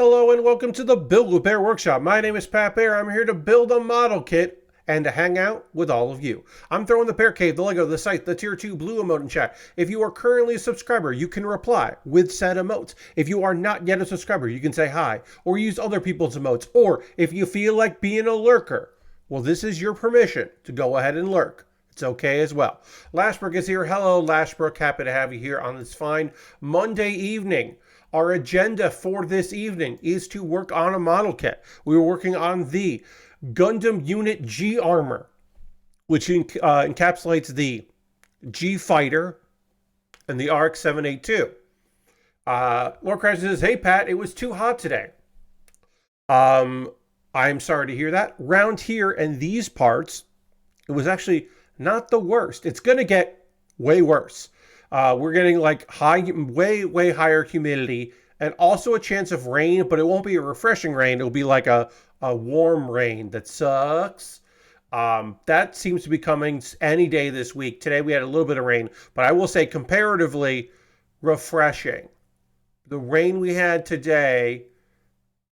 Hello and welcome to the Build with Bear Workshop. My name is Pat Bear. I'm here to build a model kit and to hang out with all of you. I'm throwing the Bear Cave, the Lego, the site, the Tier 2 blue emote in chat. If you are currently a subscriber, you can reply with said emotes. If you are not yet a subscriber, you can say hi or use other people's emotes. Or if you feel like being a lurker, well, this is your permission to go ahead and lurk. It's okay as well. Lashbrook is here. Hello, Lashbrook. Happy to have you here on this fine Monday evening. Our agenda for this evening is to work on a model kit. We were working on the Gundam unit G-Armour, which encapsulates the G-Fighter and the RX-78-2. Lord Crash says, hey, Pat, it was too hot today. I'm sorry to hear that. Round here and these parts, it was actually not the worst. It's going to get way worse. We're getting like way higher humidity and also a chance of rain, but it won't be a refreshing rain. It'll be like a warm rain that sucks. That seems to be coming any day this week. Today we had a little bit of rain, but I will say comparatively refreshing. The rain we had today,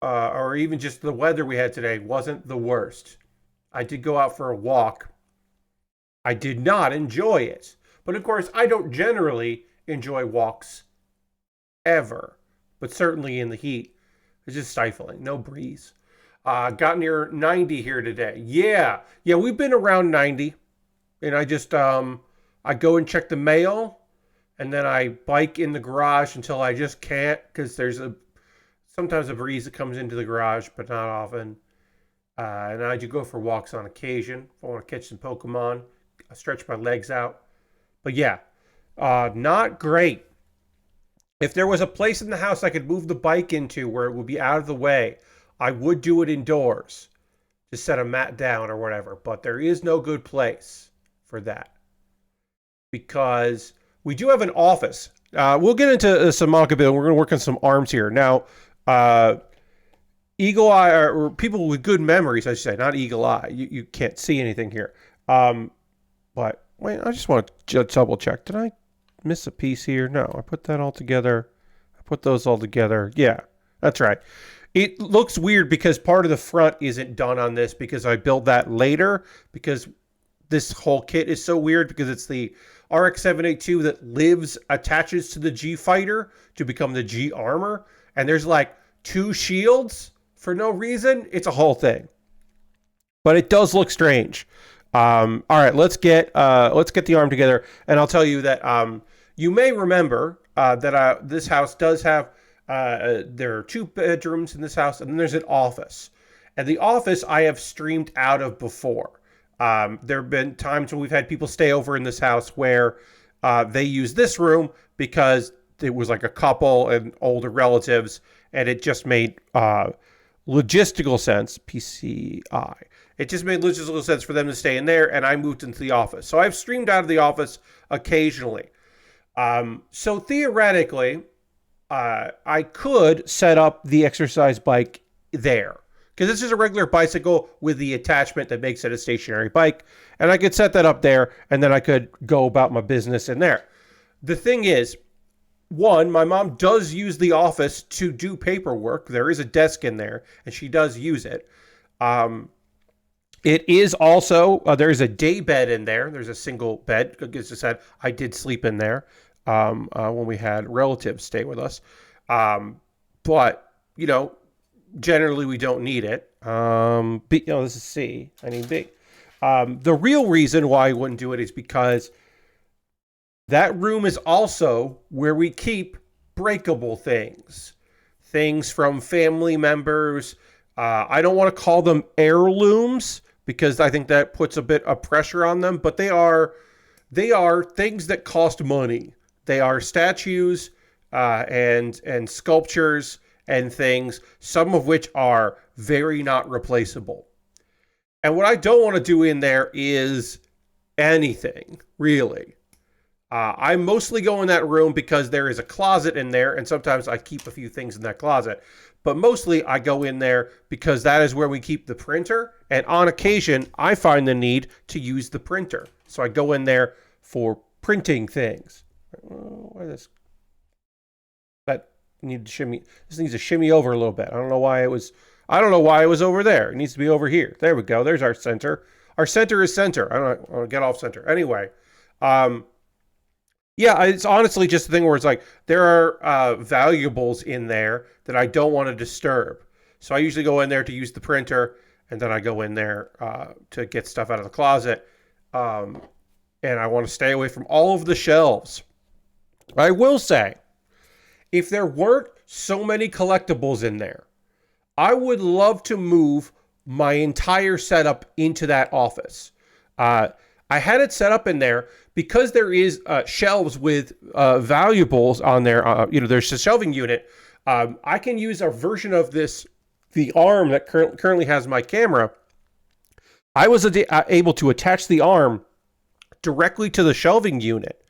or even just the weather we had today, wasn't the worst. I did go out for a walk. I did not enjoy it. But of course, I don't generally enjoy walks ever, but certainly in the heat. It's just stifling, no breeze. Got near 90 here today. Yeah, we've been around 90. And I just, I go and check the mail, and then I bike in the garage until I just can't, because there's sometimes a breeze that comes into the garage, but not often. And I do go for walks on occasion. If I want to catch some Pokemon, I stretch my legs out. But yeah, not great. If there was a place in the house I could move the bike into where it would be out of the way, I would do it indoors. Just set a mat down or whatever. But there is no good place for that. Because we do have an office. We'll get into some Maka build. We're going to work on some arms here. Now, Eagle Eye, or people with good memories, I should say, not Eagle Eye. You can't see anything here. But wait, I just want to double check. Did I miss a piece here? No, I put that all together. I put those all together. Yeah, that's right. It looks weird because part of the front isn't done on this because I built that later, because this whole kit is so weird because it's the RX-78-2 that attaches to the G-Fighter to become the G-Armour. And there's like two shields for no reason. It's a whole thing. But it does look strange. All right, let's get the arm together, and I'll tell you that you may remember that this house does have there are 2 bedrooms in this house, and then there's an office. And the office I have streamed out of before. There have been times when we've had people stay over in this house where they use this room because it was like a couple and older relatives, and it just made logistical sense. PCI. It just made logistical sense for them to stay in there, and I moved into the office. So I've streamed out of the office occasionally. So theoretically, I could set up the exercise bike there, because this is a regular bicycle with the attachment that makes it a stationary bike, and I could set that up there, and then I could go about my business in there. The thing is, one, my mom does use the office to do paperwork. There is a desk in there, and she does use it. It is also, there's a day bed in there. There's a single bed. As I said, I did sleep in there when we had relatives stay with us. But, generally we don't need it. B, no, this is C. I need B. The real reason why I wouldn't do it is because that room is also where we keep breakable things. Things from family members. I don't want to call them heirlooms, because I think that puts a bit of pressure on them, but they are things that cost money. They are statues and sculptures and things, some of which are very not replaceable. And what I don't want to do in there is anything, really. I mostly go in that room because there is a closet in there, and sometimes I keep a few things in that closet. But mostly I go in there because that is where we keep the printer. And on occasion, I find the need to use the printer. So I go in there for printing things. Why this? That need to shimmy. This needs to shimmy over a little bit. I don't know why it was. I don't know why it was over there. It needs to be over here. There we go. There's our center. Our center is center. I don't want to get off center. Anyway, yeah, it's honestly just a thing where it's like there are valuables in there that I don't want to disturb. So I usually go in there to use the printer, and then I go in there to get stuff out of the closet. And I want to stay away from all of the shelves. I will say, if there weren't so many collectibles in there, I would love to move my entire setup into that office. I had it set up in there because there is shelves with valuables on there. There's a shelving unit. I can use a version of this, the arm that currently has my camera. I was able to attach the arm directly to the shelving unit.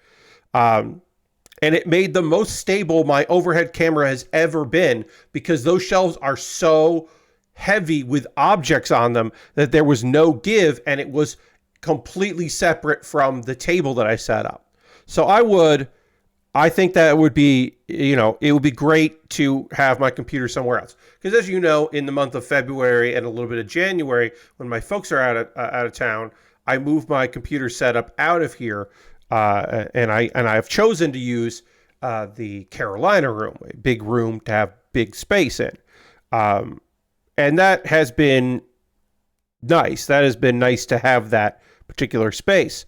And it made the most stable my overhead camera has ever been, because those shelves are so heavy with objects on them that there was no give, and it was completely separate from the table that I set up. So I think that would be, it would be great to have my computer somewhere else. Because as you know, in the month of February and a little bit of January, when my folks are out of town, I move my computer setup out of here. And I've chosen to use the Carolina room, a big room to have big space in. And that has been nice. That has been nice to have that particular space.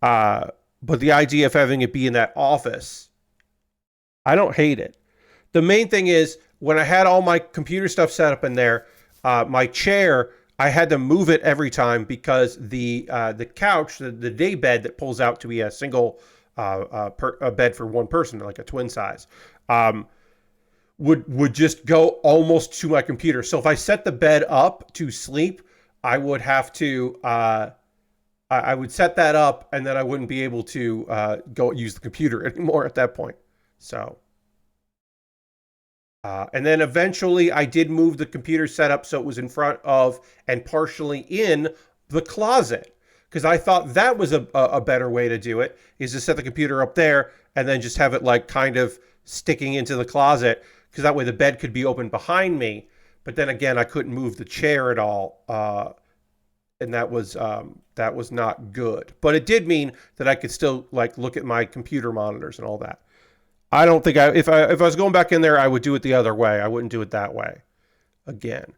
But the idea of having it be in that office, I don't hate it. The main thing is, when I had all my computer stuff set up in there, my chair, I had to move it every time because the couch, the day bed that pulls out to be a single a bed for one person, like a twin size, would just go almost to my computer. So if I set the bed up to sleep, I would have to I would set that up, and then I wouldn't be able to go use the computer anymore at that point. So. And then eventually I did move the computer setup so it was in front of and partially in the closet, because I thought that was a better way to do it, is to set the computer up there and then just have it like kind of sticking into the closet, because that way the bed could be open behind me. But then again, I couldn't move the chair at all, and that was not good. But it did mean that I could still like look at my computer monitors and all that. I don't think if I was going back in there, I would do it the other way. I wouldn't do it that way again.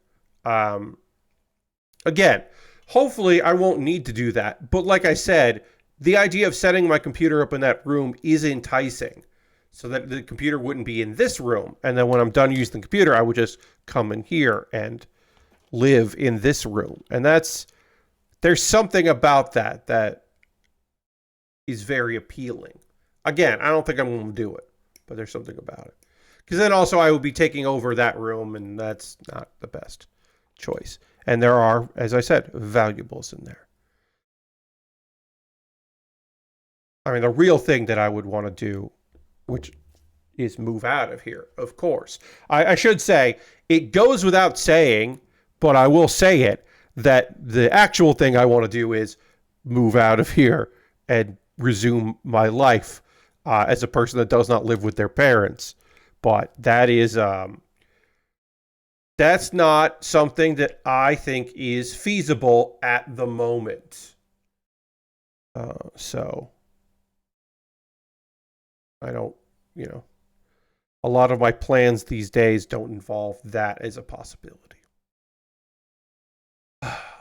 Hopefully I won't need to do that. But like I said, the idea of setting my computer up in that room is enticing, so that the computer wouldn't be in this room. And then when I'm done using the computer, I would just come in here and live in this room. And there's something about that is very appealing. Again, I don't think I'm going to do it, but there's something about it. Because then also I would be taking over that room, and that's not the best choice. And there are, as I said, valuables in there. I mean, the real thing that I would want to do, which is move out of here, of course. I should say, it goes without saying, but I will say it, that the actual thing I want to do is move out of here and resume my life as a person that does not live with their parents. But that is that's not something that I think is feasible at the moment. So I don't, a lot of my plans these days don't involve that as a possibility.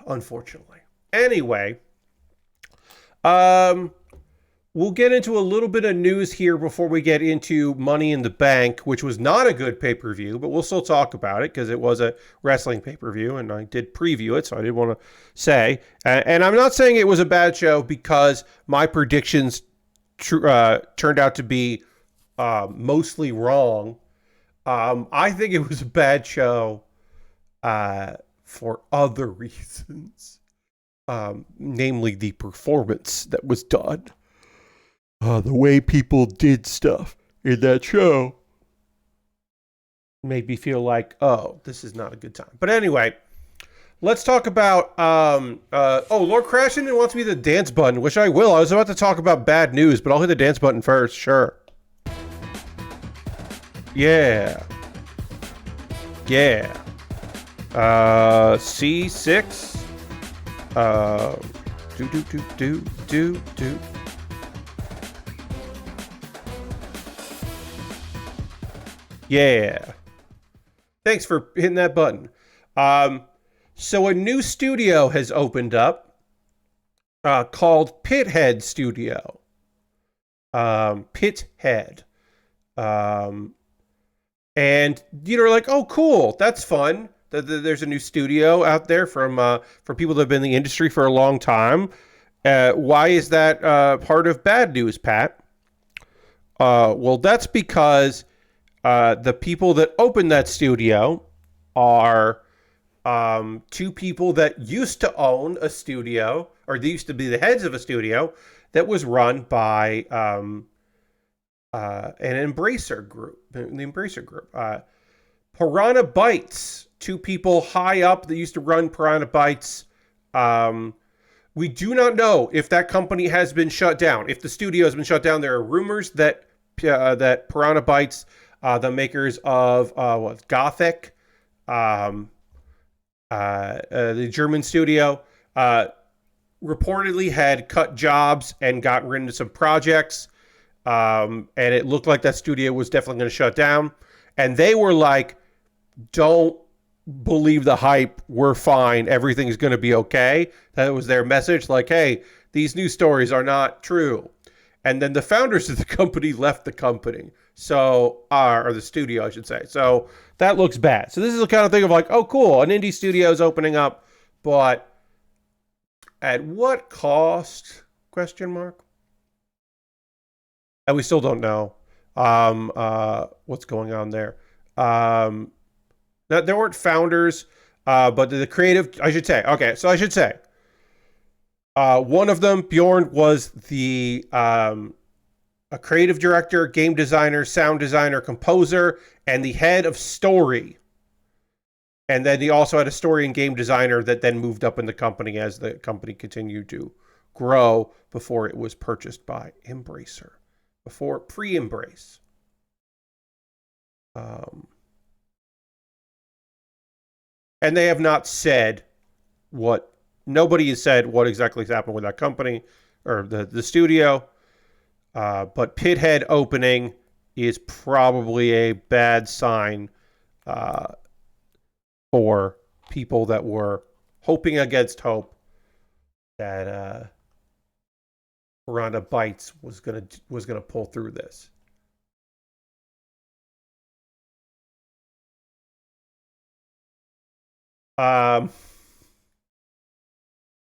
Unfortunately. Anyway, we'll get into a little bit of news here before we get into Money in the Bank, which was not a good pay-per-view, but we'll still talk about it because it was a wrestling pay-per-view, and I did preview it, so I did want to say. And I'm not saying it was a bad show because my predictions turned out to be mostly wrong. I think it was a bad show for other reasons, namely the performance that was done. The way people did stuff in that show made me feel like, oh, this is not a good time. But anyway, let's talk about, Lord Crashington wants me to dance button, which I will. I was about to talk about bad news, but I'll hit the dance button first, sure. Yeah. Yeah. C6. Do. Yeah. Thanks for hitting that button. So a new studio has opened up called Pithead Studio. Pithead. And you're like, oh, cool. That's fun. There's a new studio out there for people that have been in the industry for a long time. Why is that part of bad news, Pat? Well, that's because the people that opened that studio are two people that used to own a studio, or they used to be the heads of a studio that was run by an Embracer group, the Embracer group. Piranha Bytes, two people high up that used to run Piranha Bytes. We do not know if that company has been shut down. If the studio has been shut down, there are rumors that Piranha Bytes, the makers of Gothic, the German studio, reportedly had cut jobs and gotten rid of some projects. And it looked like that studio was definitely going to shut down. And they were like, don't believe the hype. We're fine. Everything's going to be okay. That was their message. Like, hey, these news stories are not true. And then the founders of the company left the company. So, or the studio, I should say. So that looks bad. So this is the kind of thing of like, oh, cool. An indie studio is opening up. But at what cost? Question mark. And we still don't know what's going on there. There weren't founders, but the creative, I should say. Okay, so I should say. One of them, Bjorn, was a creative director, game designer, sound designer, composer, and the head of story. And then he also had a story and game designer that then moved up in the company as the company continued to grow before it was purchased by Embracer. Before pre-Embrace. And they have not said nobody has said what exactly has happened with that company or the studio. But Pithead opening is probably a bad sign for people that were hoping against hope that Piranha Bytes was gonna pull through this.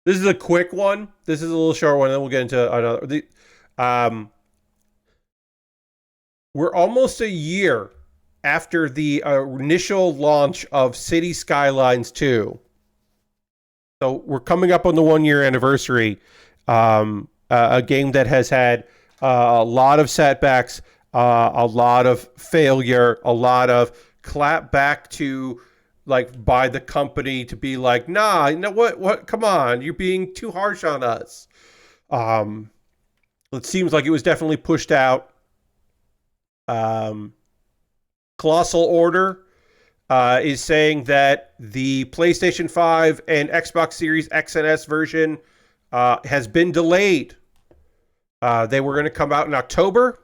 This is a quick one. This is a little short one, and then we'll get into another. We're almost a year after the initial launch of City Skylines 2. So we're coming up on the 1-year anniversary. A game that has had a lot of setbacks, a lot of failure, a lot of clap back to by the company to be like, nah, you know what? Come on, you're being too harsh on us. It seems like it was definitely pushed out. Colossal Order is saying that the PlayStation 5 and Xbox Series X and S version has been delayed. They were going to come out in October,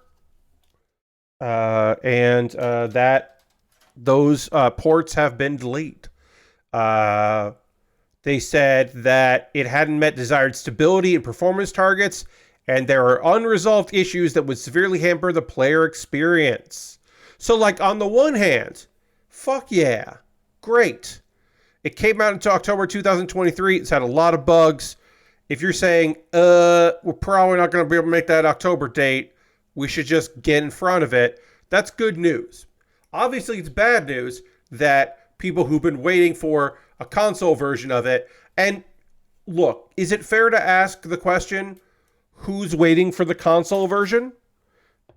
and those ports have been delayed. They said that it hadn't met desired stability and performance targets, and there are unresolved issues that would severely hamper the player experience. So, on the one hand, fuck yeah, great. It came out into October 2023. It's had a lot of bugs. If you're saying, we're probably not going to be able to make that October date, we should just get in front of it, that's good news. Obviously, it's bad news that people who've been waiting for a console version of it, and look, is it fair to ask the question, who's waiting for the console version?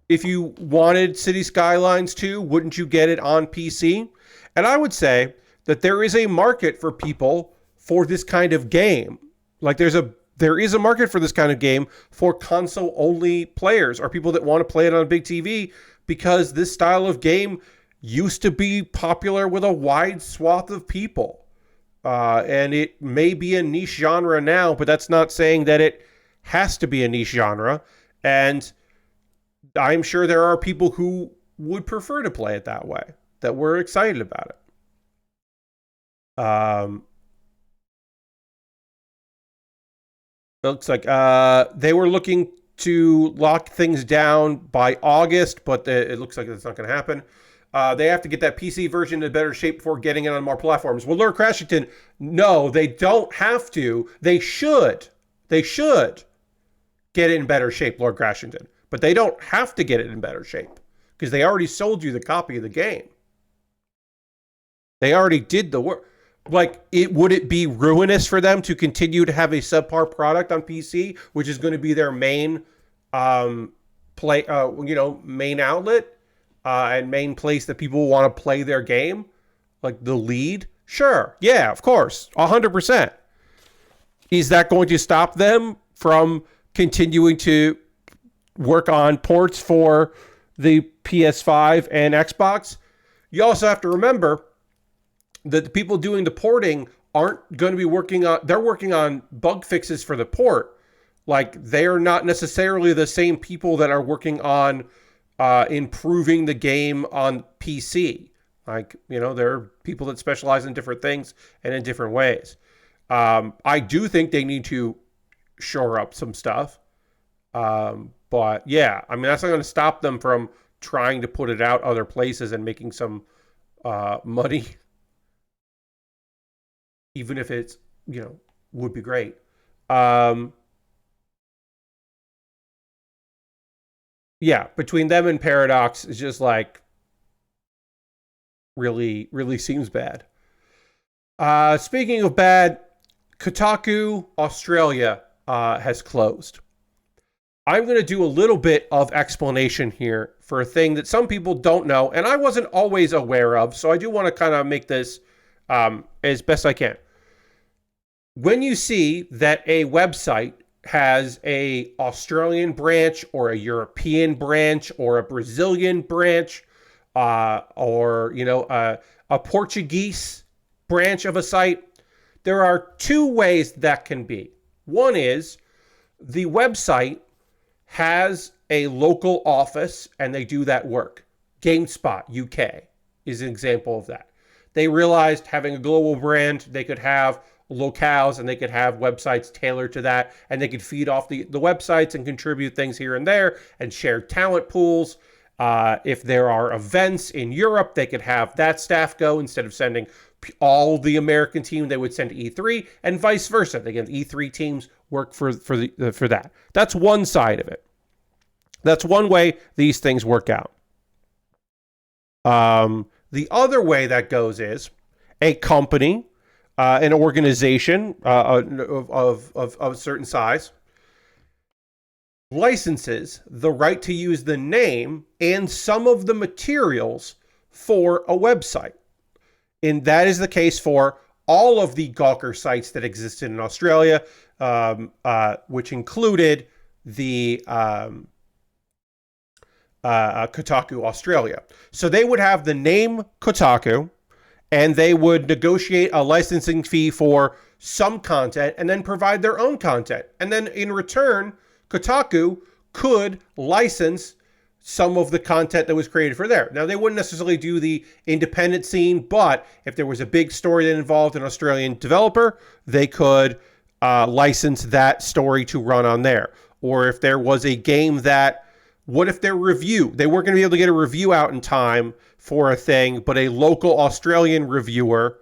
If you wanted City Skylines 2, wouldn't you get it on PC? And I would say that there is a market for people for this kind of game. There is a market for this kind of game for console-only players or people that want to play it on a big TV, because this style of game used to be popular with a wide swath of people. And it may be a niche genre now, but that's not saying that it has to be a niche genre. And I'm sure there are people who would prefer to play it that way, that were excited about it. It looks like they were looking to lock things down by August, but it looks like that's not going to happen. They have to get that PC version in better shape before getting it on more platforms. Well, Lord Crashington, no, they don't have to. They should. They should get it in better shape, Lord Crashington. But they don't have to get it in better shape because they already sold you the copy of the game. They already did the work. Like, would it be ruinous for them to continue to have a subpar product on PC, which is going to be their main main outlet and main place that people want to play their game, like the lead? Sure, yeah, of course, 100%. Is that going to stop them from continuing to work on ports for the PS5 and Xbox? You also have to remember that the people doing the porting aren't going to be working on bug fixes for the port. Like, they're not necessarily the same people that are working on improving the game on PC. Like, there are people that specialize in different things and in different ways. I do think they need to shore up some stuff. But yeah, I mean, that's not going to stop them from trying to put it out other places and making some money. Even if it's, would be great. Yeah, between them and Paradox, it's just like really, really seems bad. Speaking of bad, Kotaku Australia has closed. I'm going to do a little bit of explanation here for a thing that some people don't know, and I wasn't always aware of, so I do want to kind of make this as best I can. When you see that a website has a Australian branch or a European branch or a Brazilian branch or a Portuguese branch of a site, there are two ways that can be. One is the website has a local office and they do that work. GameSpot UK is an example of that. They realized having a global brand, they could have locales and they could have websites tailored to that, and they could feed off the websites and contribute things here and there and share talent pools. If there are events in Europe, they could have that staff go instead of sending all the American team. They would send E3 and vice versa. Again, E3 teams work for that. That's one side of it. That's one way these things work out. The other way that goes is a company, an organization of a certain size licenses the right to use the name and some of the materials for a website. And that is the case for all of the Gawker sites that existed in Australia, which included the Kotaku Australia. So they would have the name Kotaku, and they would negotiate a licensing fee for some content and then provide their own content. And then in return, Kotaku could license some of the content that was created for there. Now, they wouldn't necessarily do the independent scene, but if there was a big story that involved an Australian developer, they could license that story to run on there. Or if there was a game that, what if their review, they weren't going to be able to get a review out in time for a thing, but a local Australian reviewer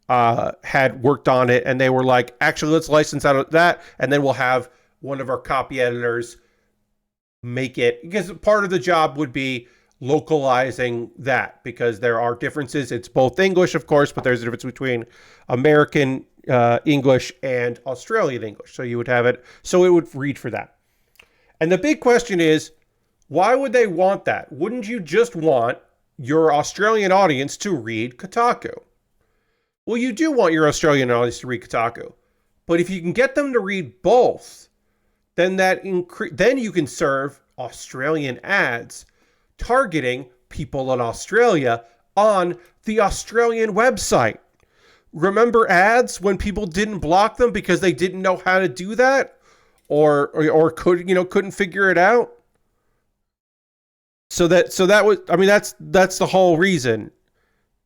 had worked on it, and they were like, actually, let's license out of that, and then we'll have one of our copy editors make it, because part of the job would be localizing that, because there are differences. It's both English, of course, but there's a difference between American English and Australian English. So you would have it, so it would read for that. And the big question is, why would they want that? Wouldn't you just want your Australian audience to read Kotaku? Well, you do want your Australian audience to read Kotaku, but if you can get them to read both, then then you can serve Australian ads targeting people in Australia on the Australian website. Remember ads when people didn't block them because they didn't know how to do that, or couldn't figure it out. So that was, I mean, that's the whole reason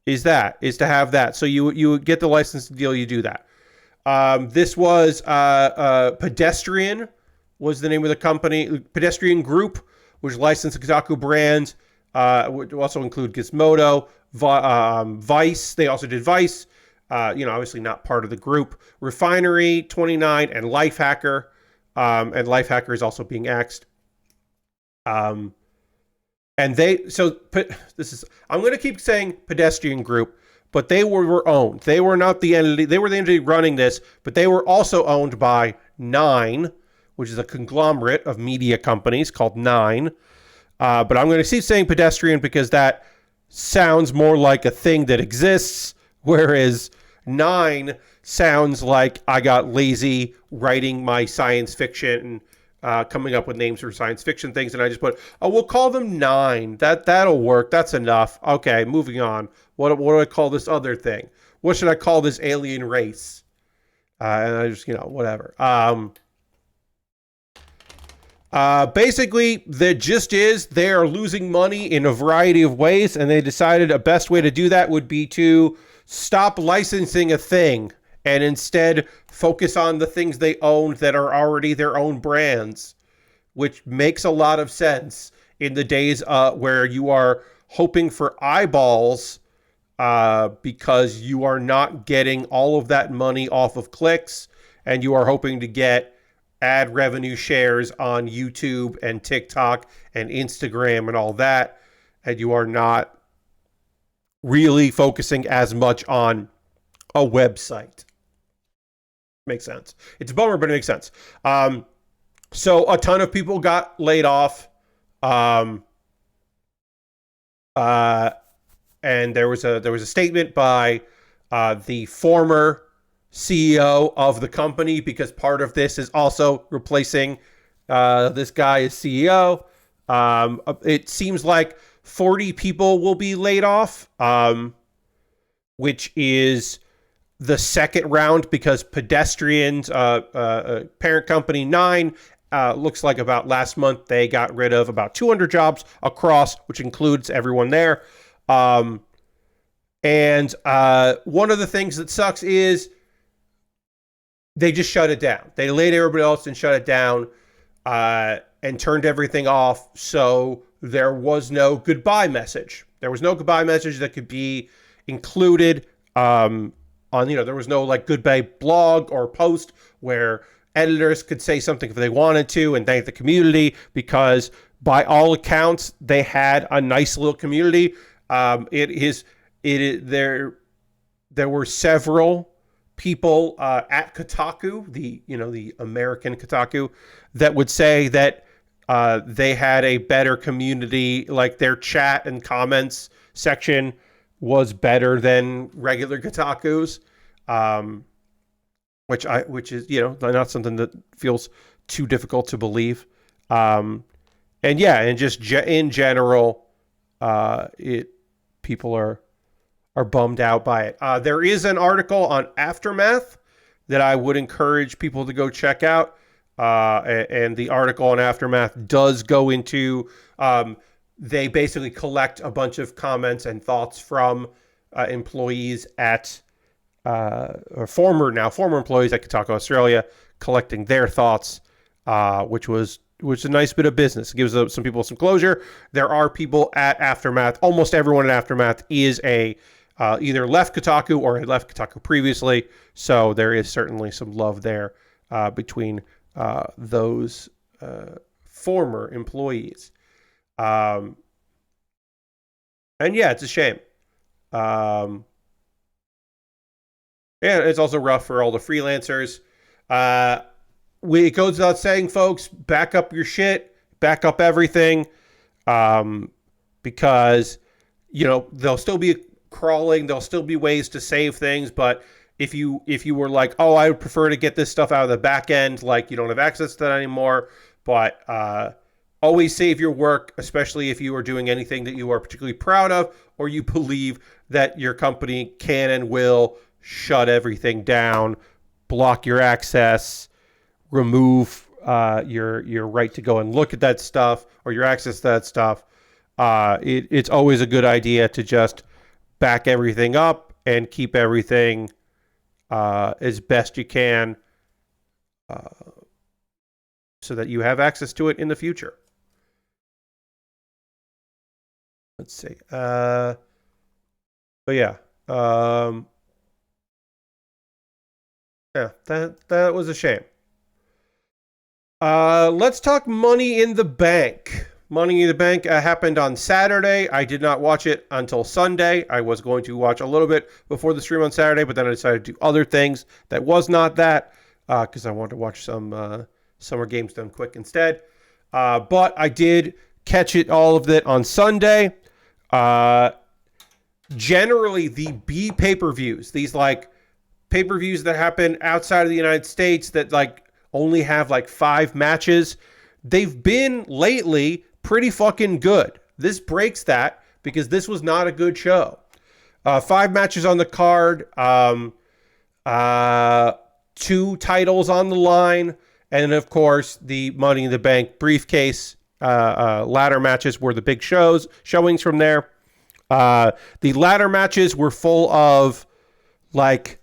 is to have that. So you would get the license deal, you do that. This was Pedestrian was the name of the company. Pedestrian Group, which licensed the Kotaku brand, would also include Gizmodo, Vice. They also did Vice. Obviously not part of the group. Refinery 29 and Lifehacker, and Lifehacker is also being axed. I'm going to keep saying Pedestrian Group, but they were owned. They were not the entity. They were the entity running this, but they were also owned by Nine, which is a conglomerate of media companies called Nine. But I'm going to keep saying Pedestrian because that sounds more like a thing that exists, whereas Nine sounds like I got lazy writing my science fiction, coming up with names for science fiction things, and I just put, we'll call them Nine. That'll work. That's enough. Okay, moving on. What do I call this other thing? What should I call this alien race? And I just, whatever. Basically, the gist is they are losing money in a variety of ways, and they decided a best way to do that would be to stop licensing a thing and instead focus on the things they own that are already their own brands, which makes a lot of sense in the days where you are hoping for eyeballs because you are not getting all of that money off of clicks, and you are hoping to get ad revenue shares on YouTube and TikTok and Instagram and all that, and you are not really focusing as much on a website. Makes sense. It's a bummer, but it makes sense. So a ton of people got laid off. And there was a statement by the former CEO of the company, because part of this is also replacing this guy as CEO. It seems like 40 people will be laid off, which is the second round because Pedestrian's parent company Nine looks like about last month they got rid of about 200 jobs across, which includes everyone there. And one of the things that sucks is they just shut it down. They laid everybody else and shut it down and turned everything off. So there was no goodbye message. There was no goodbye message that could be included on, there was no like goodbye blog or post where editors could say something if they wanted to and thank the community, because by all accounts, they had a nice little community. There were several people at Kotaku, the American Kotaku, that would say that they had a better community, like their chat and comments section was better than regular Kotaku's, which is not something that feels too difficult to believe. And just in general, people are bummed out by it. There is an article on Aftermath that I would encourage people to go check out. And the article on Aftermath does go into, they basically collect a bunch of comments and thoughts from employees at, or former employees at Kotaku Australia, collecting their thoughts, which is a nice bit of business. It gives some people some closure. There are people at Aftermath. Almost everyone at Aftermath is either left Kotaku or had left Kotaku previously. So there is certainly some love there between those former employees. And yeah, it's a shame. It's also rough for all the freelancers. It goes without saying, folks, back up your shit, back up everything, because, they'll still be crawling, there'll still be ways to save things, but if you were like, I would prefer to get this stuff out of the back end, like you don't have access to that anymore, but always save your work, especially if you are doing anything that you are particularly proud of or you believe that your company can and will shut everything down, block your access, remove your right to go and look at that stuff or your access to that stuff. It's always a good idea to just back everything up and keep everything as best you can so that you have access to it in the future. Let's see. But yeah. Yeah, that was a shame. Let's talk Money in the Bank. Money in the Bank happened on Saturday. I did not watch it until Sunday. I was going to watch a little bit before the stream on Saturday, but then I decided to do other things that was not that because I wanted to watch some Summer Games Done Quick instead. But I did catch all of it on Sunday. Generally, the B pay-per-views, these like pay-per-views that happen outside of the United States that like only have like 5 matches, they've been lately pretty fucking good. This breaks that because this was not a good show. 5 matches on the card, 2 titles on the line, and of course the Money in the Bank briefcase ladder matches were the big showings from there. The ladder matches were full of like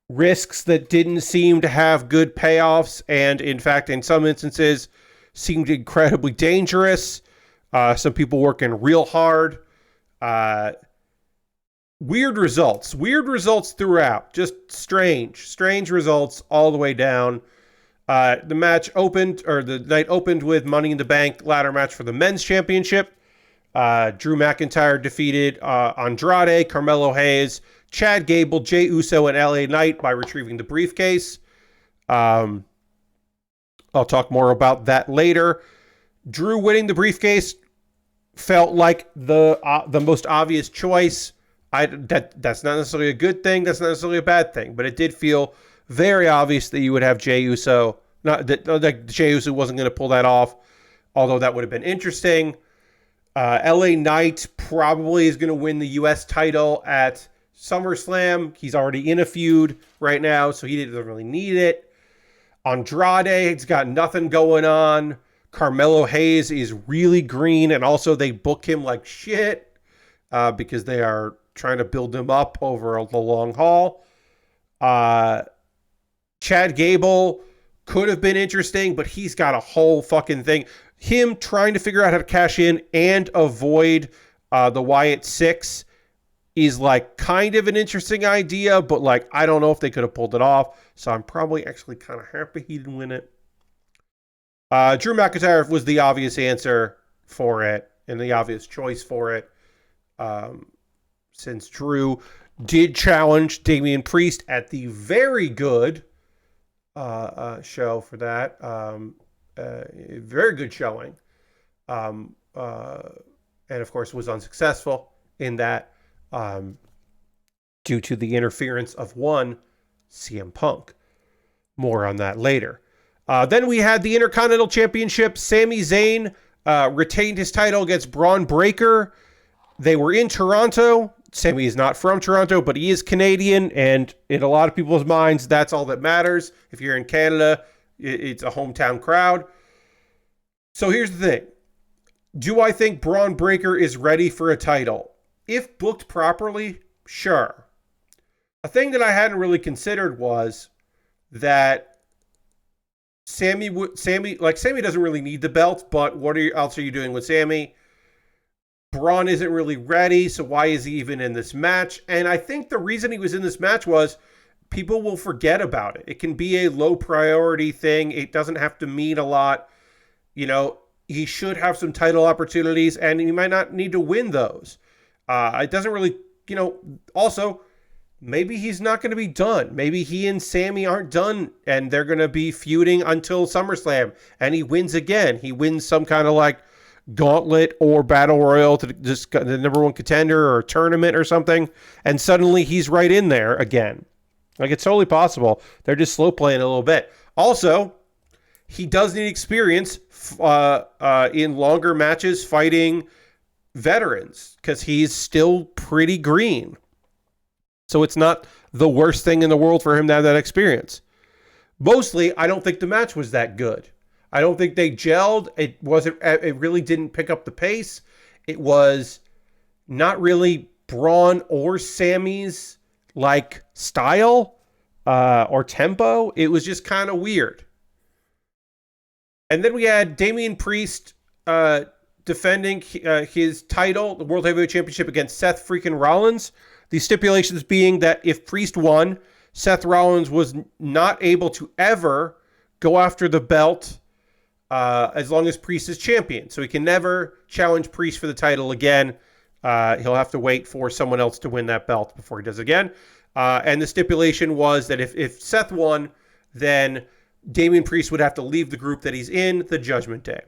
risks that didn't seem to have good payoffs, and in fact, in some instances, seemed incredibly dangerous. Some people working real hard. Weird results throughout. Just strange results all the way down. The night opened with Money in the Bank ladder match for the men's championship. Drew McIntyre defeated Andrade, Carmelo Hayes, Chad Gable, Jey Uso, and LA Knight by retrieving the briefcase. I'll talk more about that later. Drew winning the briefcase felt like the most obvious choice. That's not necessarily a good thing. That's not necessarily a bad thing, but it did feel very obvious that you would have Jey Uso. Not that Jey Uso wasn't going to pull that off, although that would have been interesting. LA Knight probably is going to win the U.S. title at SummerSlam. He's already in a feud right now, so he doesn't really need it. Andrade's got nothing going on. Carmelo Hayes is really green, and also they book him like shit because they are trying to build him up over the long haul. Chad Gable could have been interesting, but he's got a whole fucking thing. Him trying to figure out how to cash in and avoid the Wyatt 6 is like kind of an interesting idea, but like I don't know if they could have pulled it off. So I'm probably actually kind of happy he didn't win it. Drew McIntyre was the obvious answer for it and the obvious choice for it. Since Drew did challenge Damian Priest at the very good show for that. Very good showing. And of course was unsuccessful in that due to the interference of one CM Punk. More on that later. Then we had the Intercontinental Championship. Sami Zayn retained his title against Braun Breaker. They were in Toronto. Sami is not from Toronto, but he is Canadian, and in a lot of people's minds, that's all that matters. If you're in Canada, it's a hometown crowd. So here's the thing. Do I think Braun Breaker is ready for a title? If booked properly, sure. A thing that I hadn't really considered was that Sami doesn't really need the belt, but what else are you doing with Sami? Braun isn't really ready, so why is he even in this match? And I think the reason he was in this match was people will forget about it. It can be a low priority thing. It doesn't have to mean a lot. You know, he should have some title opportunities, and he might not need to win those. It doesn't really, also, maybe he's not going to be done. Maybe he and Sami aren't done, and they're going to be feuding until SummerSlam, and he wins again. He wins some kind of like gauntlet or battle royal to just the number one contender or tournament or something, and suddenly he's right in there again. Like, it's totally possible. They're just slow playing a little bit. Also, he does need experience in longer matches fighting veterans because he's still pretty green. So it's not the worst thing in the world for him to have that experience. Mostly, I don't think the match was that good. I don't think they gelled. It really didn't pick up the pace. It was not really Braun or Sammy's like style or tempo. It was just kind of weird. And then we had Damian Priest defending his title, the World Heavyweight Championship, against Seth freaking Rollins. The stipulations being that if Priest won, Seth Rollins was not able to ever go after the belt as long as Priest is champion. So he can never challenge Priest for the title again. He'll have to wait for someone else to win that belt before he does again. And the stipulation was that if Seth won, then Damian Priest would have to leave the group that he's in, the Judgment Day.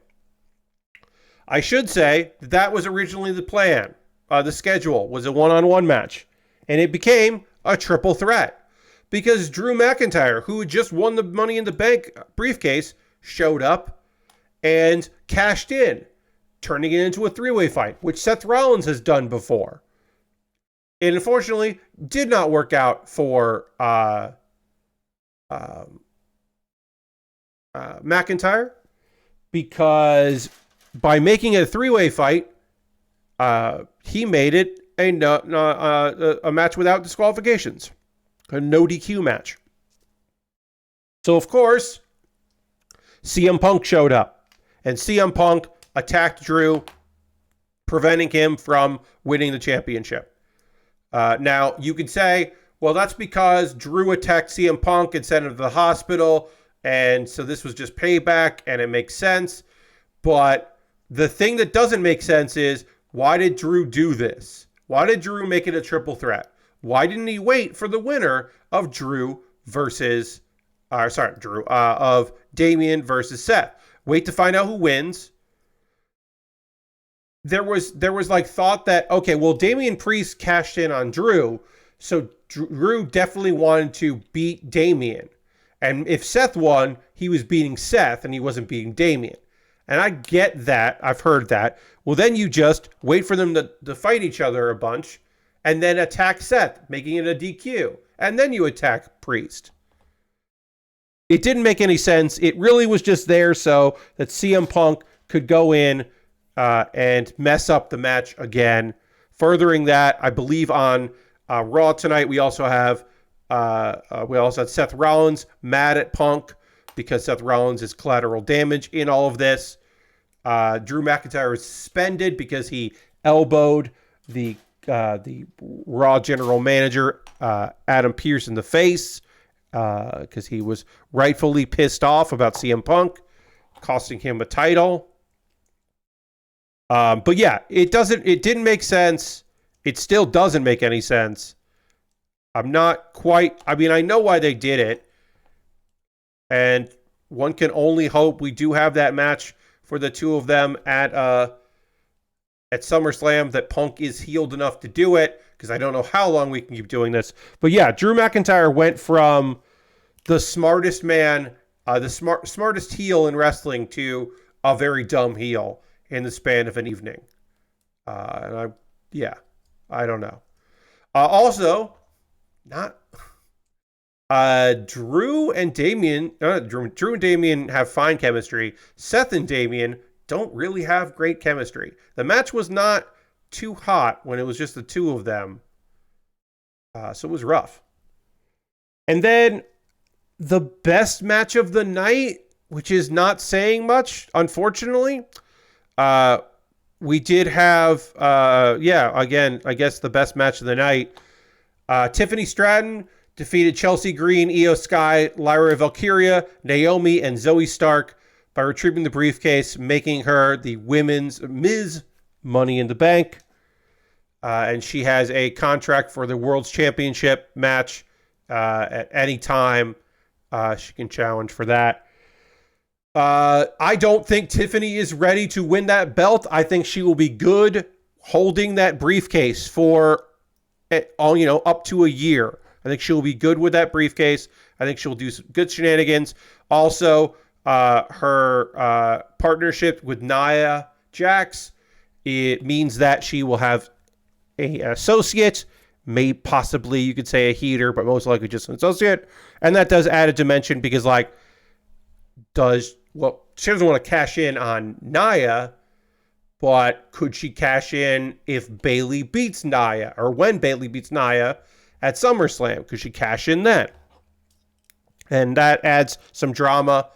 I should say that was originally the plan. The schedule was a one-on-one match. And it became a triple threat. Because Drew McIntyre, who had just won the Money in the Bank briefcase, showed up and cashed in, turning it into a three-way fight, which Seth Rollins has done before. It unfortunately did not work out for McIntyre, because by making it a three-way fight, he made it a match without disqualifications, a no DQ match. So of course, CM Punk showed up, and CM Punk attacked Drew, preventing him from winning the championship. Now you could say, well, that's because Drew attacked CM Punk and sent him to the hospital, and so this was just payback, and it makes sense. But the thing that doesn't make sense is, why did Drew do this? Why did Drew make it a triple threat? Why didn't he wait for the winner of of Damian versus Seth? Wait to find out who wins. There was like thought that, okay, well, Damian Priest cashed in on Drew, so Drew definitely wanted to beat Damian. And if Seth won, he was beating Seth and he wasn't beating Damian. And I get that. I've heard that. Well, then you just wait for them to fight each other a bunch and then attack Seth, making it a DQ. And then you attack Priest. It didn't make any sense. It really was just there so that CM Punk could go in and mess up the match again. Furthering that, I believe on Raw tonight, we also had Seth Rollins mad at Punk because Seth Rollins is collateral damage in all of this. Drew McIntyre was suspended because he elbowed the Raw general manager, Adam Pearce, in the face because he was rightfully pissed off about CM Punk costing him a title. But yeah, it didn't make sense. It still doesn't make any sense. I know why they did it. And one can only hope we do have that match for the two of them at SummerSlam, that Punk is healed enough to do it, because I don't know how long we can keep doing this. But yeah, Drew McIntyre went from the smartest man, the smartest heel in wrestling, to a very dumb heel in the span of an evening. I don't know. Also, Drew and Damian have fine chemistry. Seth and Damian don't really have great chemistry. The match was not too hot when it was just the two of them. So it was rough. And then the best match of the night, which is not saying much, unfortunately. We did have, again, I guess the best match of the night. Tiffany Stratton defeated Chelsea Green, Io Sky, Lyra Valkyria, Naomi, and Zoe Stark by retrieving the briefcase, making her the women's Ms. Money in the Bank. And she has a contract for the World's Championship match at any time. She can challenge for that. I don't think Tiffany is ready to win that belt. I think she will be good holding that briefcase for up to a year. I think she'll be good with that briefcase. I think she'll do some good shenanigans. Also, her partnership with Nia Jax. It means that she will have a associate, may possibly you could say a heater, but most likely just an associate. And that does add a dimension because like she doesn't want to cash in on Nia, but could she cash in if Bayley beats Nia, or when Bayley beats Nia at SummerSlam? Could she cash in then? And that adds some drama.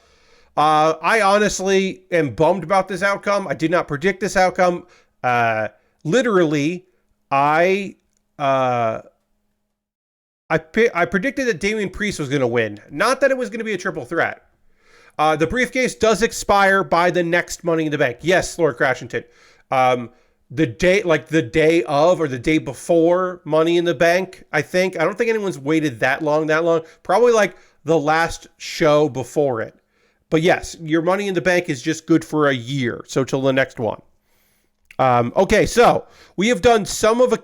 I honestly am bummed about this outcome. I did not predict this outcome. Literally, I predicted that Damian Priest was going to win. Not that it was going to be a triple threat. The briefcase does expire by the next Money in the Bank. Yes, Lord Crashington. The day of or the day before Money in the Bank, I think. I don't think anyone's waited that long. Probably like the last show before it. But yes, your Money in the Bank is just good for a year. So till the next one. Okay, so we have done some of the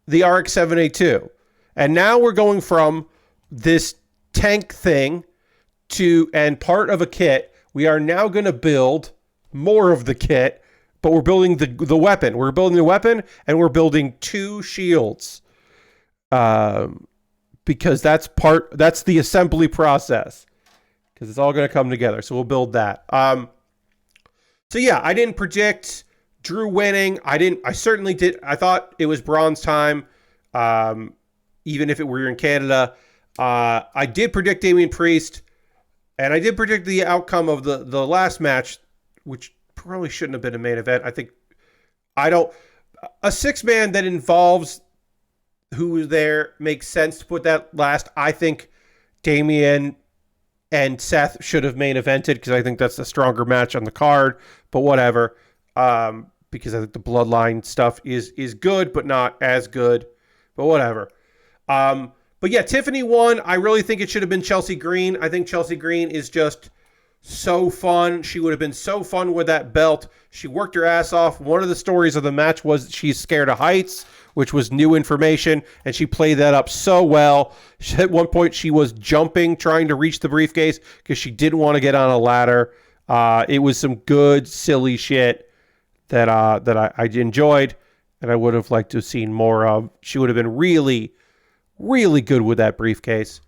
RX-78-2. And now we're going from this tank thing and part of a kit. We are now going to build more of the kit, but we're building the weapon. We're building the weapon, and we're building 2 shields. Because that's the assembly process. Because it's all going to come together. So we'll build that. So yeah, I didn't predict Drew winning. I certainly did. I thought it was bronze time. Even if it were in Canada. I did predict Damian Priest. And I did predict the outcome of the last match, which probably shouldn't have been a main event. A 6-man that involves who was there makes sense to put that last. I think Damian and Seth should have main evented because I think that's the stronger match on the card, but whatever. Because I think the bloodline stuff is good, but not as good, but whatever. But yeah, Tiffany won. I really think it should have been Chelsea Green. I think Chelsea Green is just so fun. She would have been so fun with that belt. She worked her ass off. One of the stories of the match was she's scared of heights, which was new information, and she played that up so well. At one point, she was jumping, trying to reach the briefcase because she didn't want to get on a ladder. It was some good, silly shit that I enjoyed, and I would have liked to have seen more of. She would have been really, really good with that briefcase.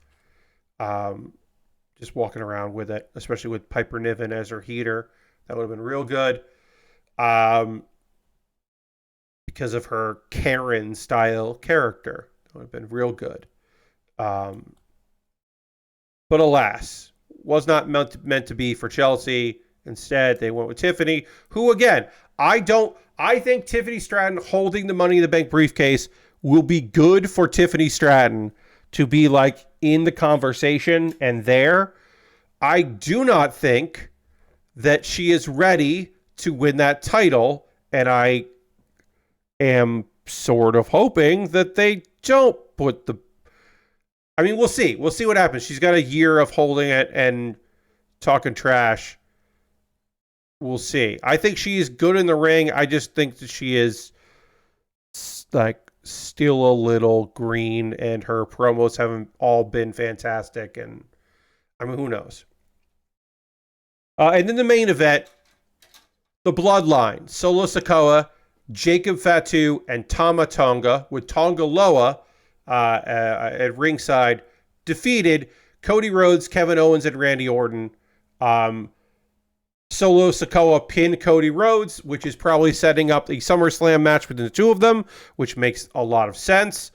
Just walking around with it, especially with Piper Niven as her heater. That would have been real good. Because of her Karen style character. That would have been real good. But alas, was not meant to be for Chelsea. Instead, they went with Tiffany, who again, I think Tiffany Stratton holding the Money in the Bank briefcase will be good for Tiffany Stratton to be like in the conversation and there. I do not think that she is ready to win that title, and I am sort of hoping that they don't put we'll see. We'll see what happens. She's got a year of holding it and talking trash. We'll see. I think she's good in the ring. I just think that she is like still a little green, and her promos haven't all been fantastic, and I mean, who knows? And then the main event, the Bloodline, Solo Sikoa, Jacob Fatu, and Tama Tonga, with Tonga Loa at ringside, defeated Cody Rhodes, Kevin Owens, and Randy Orton. Solo Sikoa pinned Cody Rhodes, which is probably setting up the SummerSlam match between the two of them, which makes a lot of sense.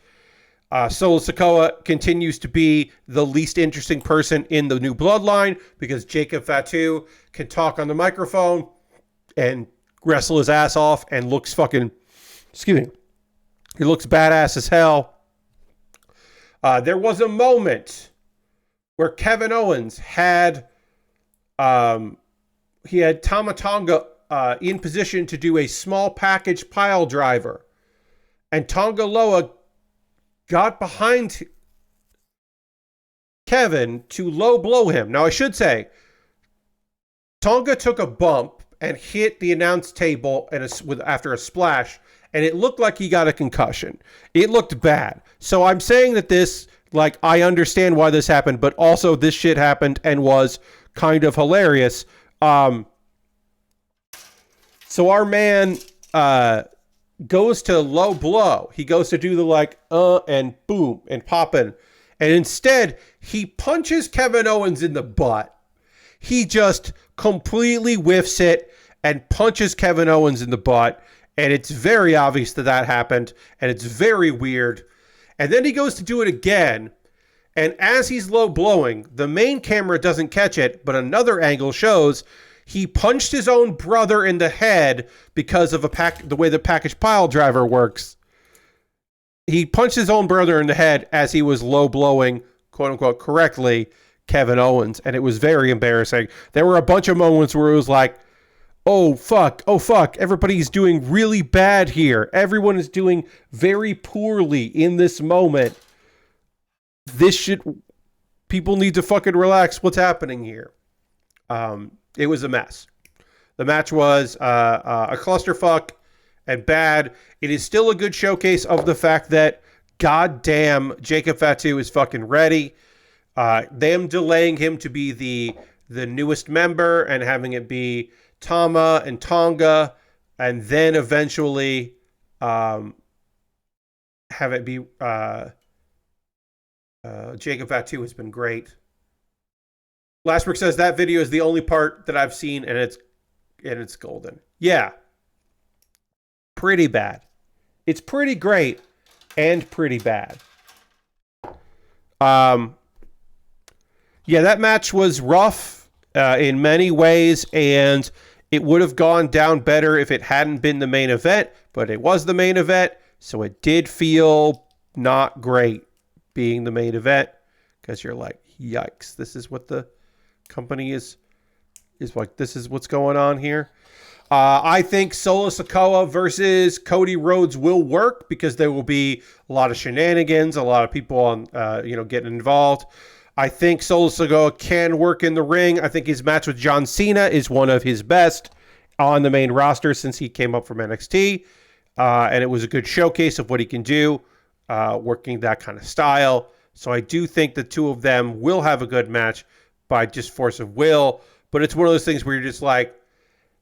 Solo Sikoa continues to be the least interesting person in the new Bloodline because Jacob Fatu can talk on the microphone and wrestle his ass off and looks fucking, he looks badass as hell. There was a moment where Kevin Owens had, he had Tama Tonga in position to do a small package pile driver, and Tonga Loa got behind Kevin to low blow him. Now, I should say, Tonga took a bump and hit the announce table after a splash, and it looked like he got a concussion. It looked bad. So I'm saying that this, like, I understand why this happened, but also this shit happened and was kind of hilarious. So our man goes to low blow. He goes to do the and boom and popping. And instead, he punches Kevin Owens in the butt. He just completely whiffs it and punches Kevin Owens in the butt. And it's very obvious that happened. And it's very weird. And then he goes to do it again. And as he's low blowing, the main camera doesn't catch it, but another angle shows he punched his own brother in the head because of the way the package pile driver works. He punched his own brother in the head as he was low blowing, quote unquote, correctly, Kevin Owens. And it was very embarrassing. There were a bunch of moments where it was like, oh fuck, everybody's doing really bad here. Everyone is doing very poorly in this moment. People need to fucking relax. What's happening here? It was a mess. The match was a clusterfuck and bad. It is still a good showcase of the fact that goddamn Jacob Fatu is fucking ready. Them delaying him to be the newest member and having it be Tama and Tonga, and then eventually have it be Jacob Fatu has been great. Lastbrook says that video is the only part that I've seen, and it's golden. Yeah. Pretty bad. It's pretty great and pretty bad. Yeah, that match was rough in many ways, and it would have gone down better if it hadn't been the main event, but it was the main event, so it did feel not great being the main event, because you're like, yikes, this is what the company is like, this is what's going on here. I think Solo Sikoa versus Cody Rhodes will work because there will be a lot of shenanigans, a lot of people on, getting involved. I think Solo Sikoa can work in the ring. I think his match with John Cena is one of his best on the main roster since he came up from NXT. And it was a good showcase of what he can do, working that kind of style. So I do think the two of them will have a good match by just force of will. But it's one of those things where you're just like,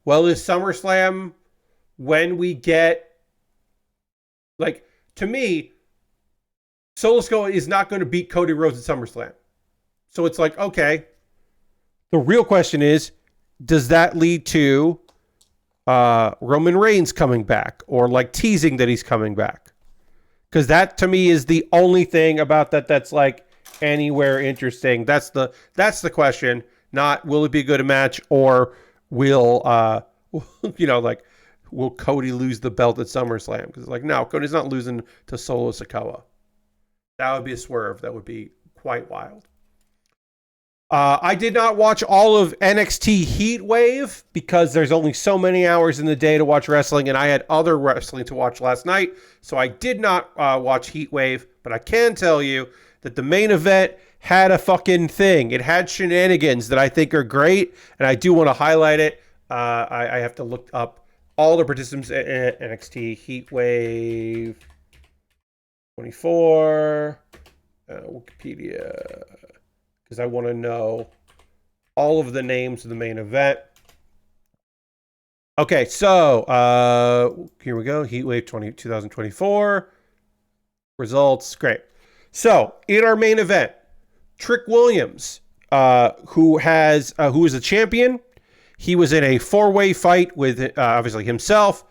well, is SummerSlam when we get... Like, to me, Solo Sikoa is not going to beat Cody Rhodes at SummerSlam. So it's like, okay. The real question is, does that lead to Roman Reigns coming back? Or like teasing that he's coming back? Because that, to me, is the only thing about that that's like anywhere interesting. That's the question. Not will it be a good match, or will will Cody lose the belt at SummerSlam? Because like, no, Cody's not losing to Solo Sikoa. That would be a swerve. That would be quite wild. I did not watch all of NXT Heatwave because there's only so many hours in the day to watch wrestling, and I had other wrestling to watch last night, so I did not watch Heatwave, but I can tell you that the main event had a fucking thing. It had shenanigans that I think are great, and I do want to highlight it. I have to look up all the participants at NXT Heatwave 24, Wikipedia, because I want to know all of the names of the main event. Okay, so here we go. Heatwave 2024 results. Great. So in our main event, Trick Williams, who is a champion. He was in a 4-way fight with obviously himself,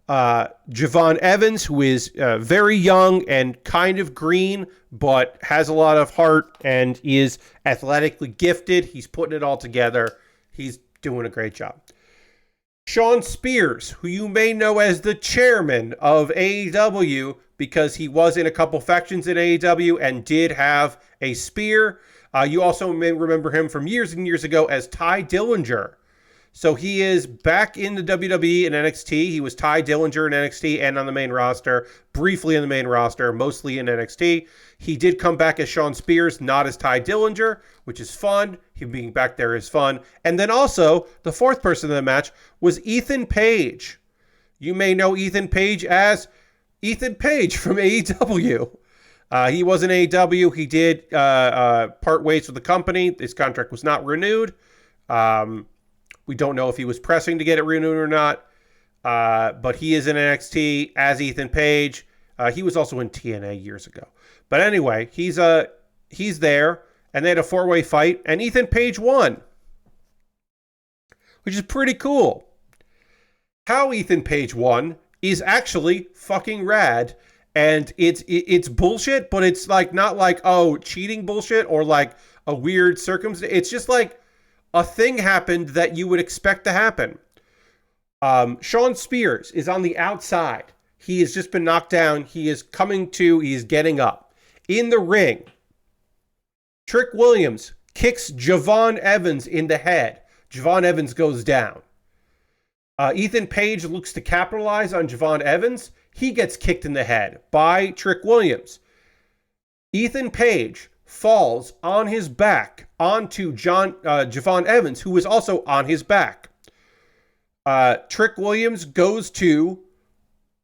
Javon Evans, who is very young and kind of green, but has a lot of heart and is athletically gifted. He's putting it all together. He's doing a great job. Shawn Spears, who you may know as the chairman of AEW because he was in a couple factions in AEW and did have a spear. You also may remember him from years and years ago as Ty Dillinger. So he is back in the WWE and NXT. He was Ty Dillinger in NXT and on the main roster, briefly in the main roster, mostly in NXT. He did come back as Shawn Spears, not as Ty Dillinger, which is fun. Him being back there is fun. And then also, the fourth person in the match was Ethan Page. You may know Ethan Page as Ethan Page from AEW. He was in AEW. He did part ways with the company. His contract was not renewed. We don't know if he was pressing to get it renewed or not. But he is in NXT as Ethan Page. He was also in TNA years ago. But anyway, he's there, and they had a 4-way fight, and Ethan Page won, which is pretty cool. How Ethan Page won is actually fucking rad, and it's bullshit, but it's like not like, oh, cheating bullshit or like a weird circumstance. It's just like a thing happened that you would expect to happen. Sean Spears is on the outside. He has just been knocked down. He is coming to. He's getting up. In the ring, Trick Williams kicks Javon Evans in the head. Javon Evans goes down. Ethan Page looks to capitalize on Javon Evans. He gets kicked in the head by Trick Williams. Ethan Page falls on his back onto Javon Evans, who is also on his back. Trick Williams goes to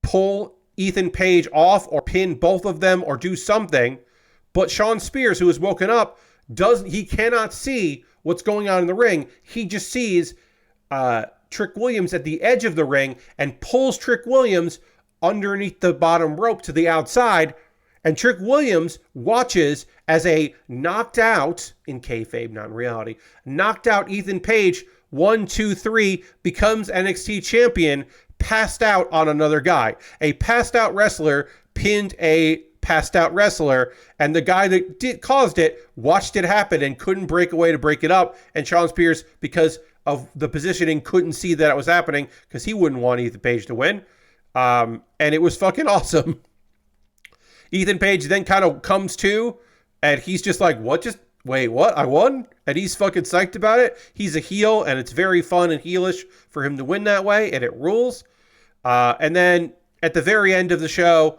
pull Ethan Page off or pin both of them or do something, but Sean Spears, who is woken up, he cannot see what's going on in the ring. He just sees Trick Williams at the edge of the ring and pulls Trick Williams underneath the bottom rope to the outside, and Trick Williams watches as a knocked out, in kayfabe, not in reality, knocked out Ethan Page 1, 2, 3, becomes NXT champion, passed out on another guy. A passed out wrestler pinned a passed out wrestler, and the guy that caused it watched it happen and couldn't break away to break it up. And Sean Spears, because of the positioning, couldn't see that it was happening because he wouldn't want Ethan Page to win. And it was fucking awesome. Ethan Page then kind of comes to, and he's just like, wait, what? I won? And he's fucking psyched about it. He's a heel, and it's very fun and heelish for him to win that way, and it rules. And then at the very end of the show,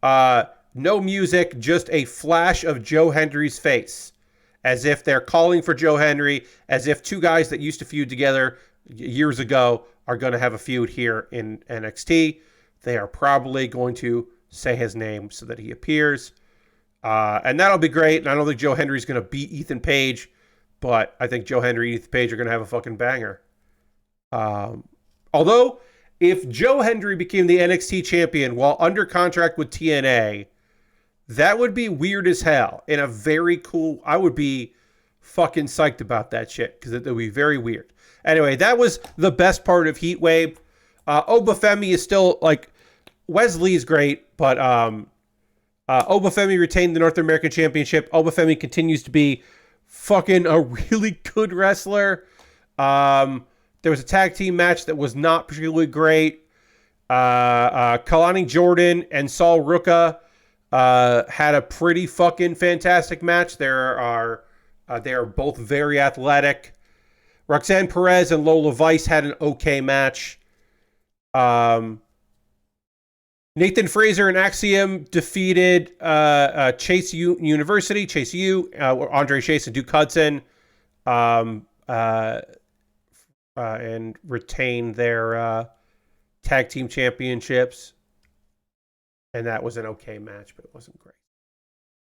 no music, just a flash of Joe Hendry's face, as if they're calling for Joe Hendry, as if two guys that used to feud together years ago are going to have a feud here in NXT. They are probably going to say his name so that he appears. And that'll be great. And I don't think Joe Hendry's going to beat Ethan Page, but I think Joe Hendry and Ethan Page are going to have a fucking banger. Although, if Joe Hendry became the NXT champion while under contract with TNA, that would be weird as hell. In a very cool... I would be fucking psyched about that shit, because it would be very weird. Anyway, that was the best part of Heatwave. Obafemi is still, like... Wesley is great, but Obafemi retained the North American Championship. Obafemi continues to be fucking a really good wrestler. There was a tag team match that was not particularly great. Kalani Jordan and Saul Ruka had a pretty fucking fantastic match. They are both very athletic. Roxanne Perez and Lola Vice had an okay match. Nathan Fraser and Axiom defeated Chase U University, Chase U, Andre Chase and Duke Hudson, and retain their tag team championships. And that was an okay match, but it wasn't great.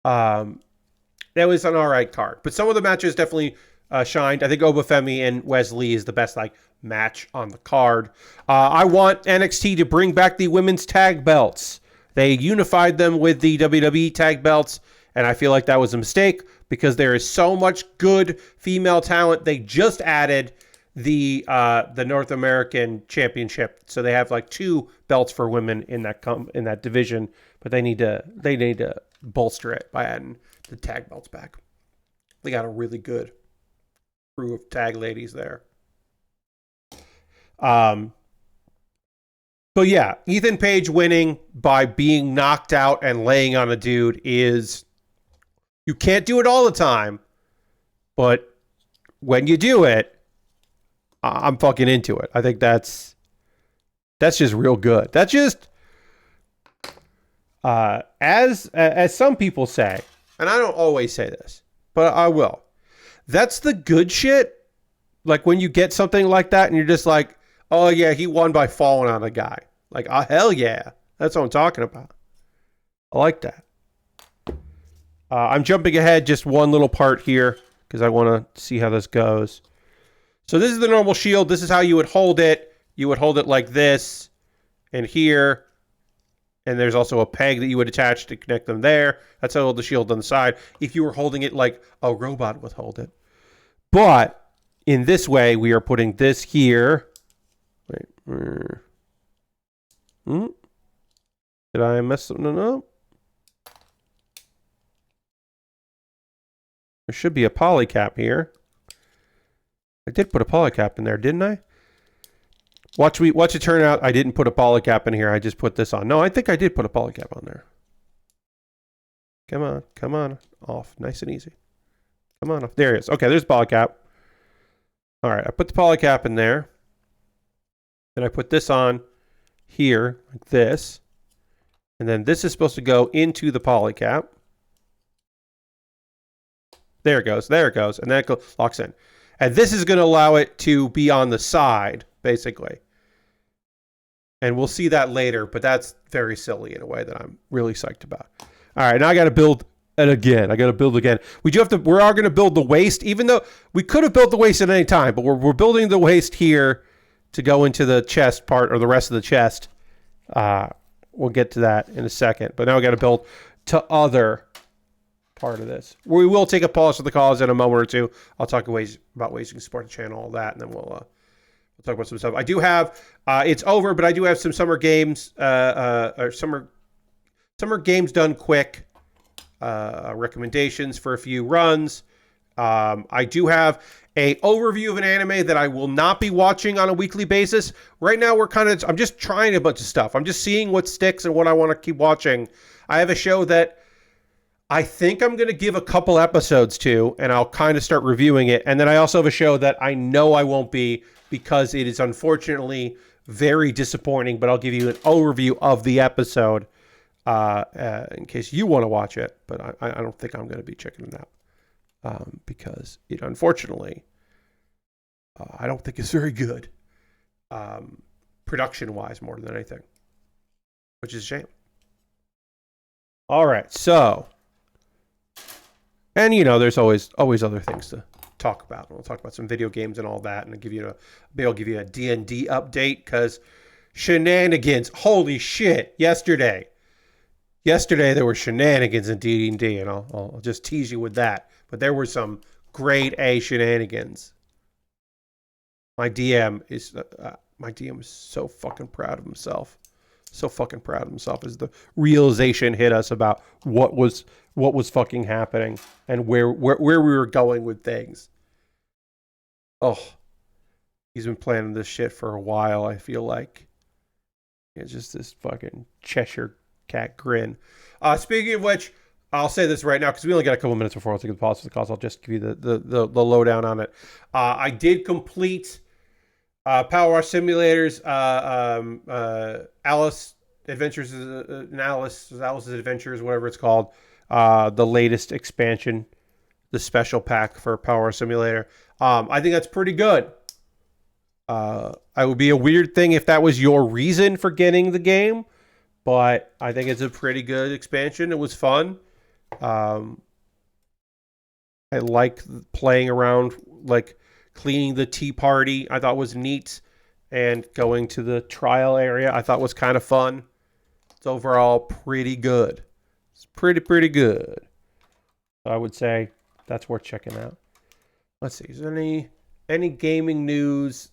That was an all right card. But some of the matches definitely shined. I think Obafemi and Wesley is the best match on the card. I want NXT to bring back the women's tag belts. They unified them with the WWE tag belts, and I feel like that was a mistake because there is so much good female talent. They just added the North American Championship, so they have 2 belts for women in that division, but they need to bolster it by adding the tag belts back. They got a really good crew of tag ladies there. But yeah, Ethan Page winning by being knocked out and laying on a dude is, you can't do it all the time, but when you do it, I'm fucking into it. I think that's just real good. That's just, as some people say, and I don't always say this, but I will. That's the good shit. Like when you get something like that and you're just like, oh yeah, he won by falling on a guy. Like, oh, hell yeah. That's what I'm talking about. I like that. I'm jumping ahead just one little part here because I want to see how this goes. So this is the normal shield. This is how you would hold it. You would hold it like this and here. And there's also a peg that you would attach to connect them there. That's how you hold the shield on the side. If you were holding it like a robot would hold it. But in this way, we are putting this here. Wait. Did I mess something up? There should be a poly cap here. I did put a poly cap in there, didn't I? Watch it turn out. I didn't put a poly cap in here. I just put this on. No, I think I did put a poly cap on there. Come on. Come on. Off. Nice and easy. Come on off. There it is. Okay, there's the poly cap. All right, I put the poly cap in there. Then I put this on here, like this. And then this is supposed to go into the poly cap. There it goes. There it goes. And then it locks in. And this is going to allow it to be on the side, basically. And we'll see that later, but that's very silly in a way that I'm really psyched about. All right, now I got to build it again. I got to build again. We are going to build the waist, even though we could have built the waist at any time, but we're building the waist here to go into the chest part or the rest of the chest. We'll get to that in a second. But now we got to build to other part of this. We will take a pause for the calls in a moment or two. I'll talk about ways you can support the channel, all that, and then we'll talk about some stuff. I do have it's over, but I do have some summer games or summer games done quick recommendations for a few runs. I do have a overview of an anime that I will not be watching on a weekly basis. Right now, I'm just trying a bunch of stuff. I'm just seeing what sticks and what I want to keep watching. I have a show that I think I'm going to give a couple episodes to, and I'll kind of start reviewing it. And then I also have a show that I know I won't be because it is unfortunately very disappointing, but I'll give you an overview of the episode in case you want to watch it. But I don't think I'm going to be checking it out because it unfortunately, I don't think it's very good production-wise more than anything, which is a shame. All right, so... And, there's always other things to talk about. We'll talk about some video games and all that, and I'll give you a D&D update, because shenanigans. Holy shit, yesterday there were shenanigans in D&D, and I'll just tease you with that. But there were some grade A shenanigans. My DM is so fucking proud of himself. So fucking proud of himself as the realization hit us about what was fucking happening and where we were going with things. Oh, he's been planning this shit for a while, I feel like. It's just this fucking Cheshire cat grin. Speaking of which, I'll say this right now because we only got a couple minutes before I'll take the pause for the calls. I'll just give you the lowdown on it. I did complete Power Wash Simulators, Alice's Adventures, Alice's Adventures, whatever it's called. The latest expansion, the special pack for Power Simulator. I think that's pretty good. It would be a weird thing if that was your reason for getting the game, but I think it's a pretty good expansion. It was fun. I like playing around, like cleaning the tea party. I thought was neat, and going to the trial area I thought was kind of fun. It's overall pretty good. It's pretty good. I would say that's worth checking out. Let's see. Is there any gaming news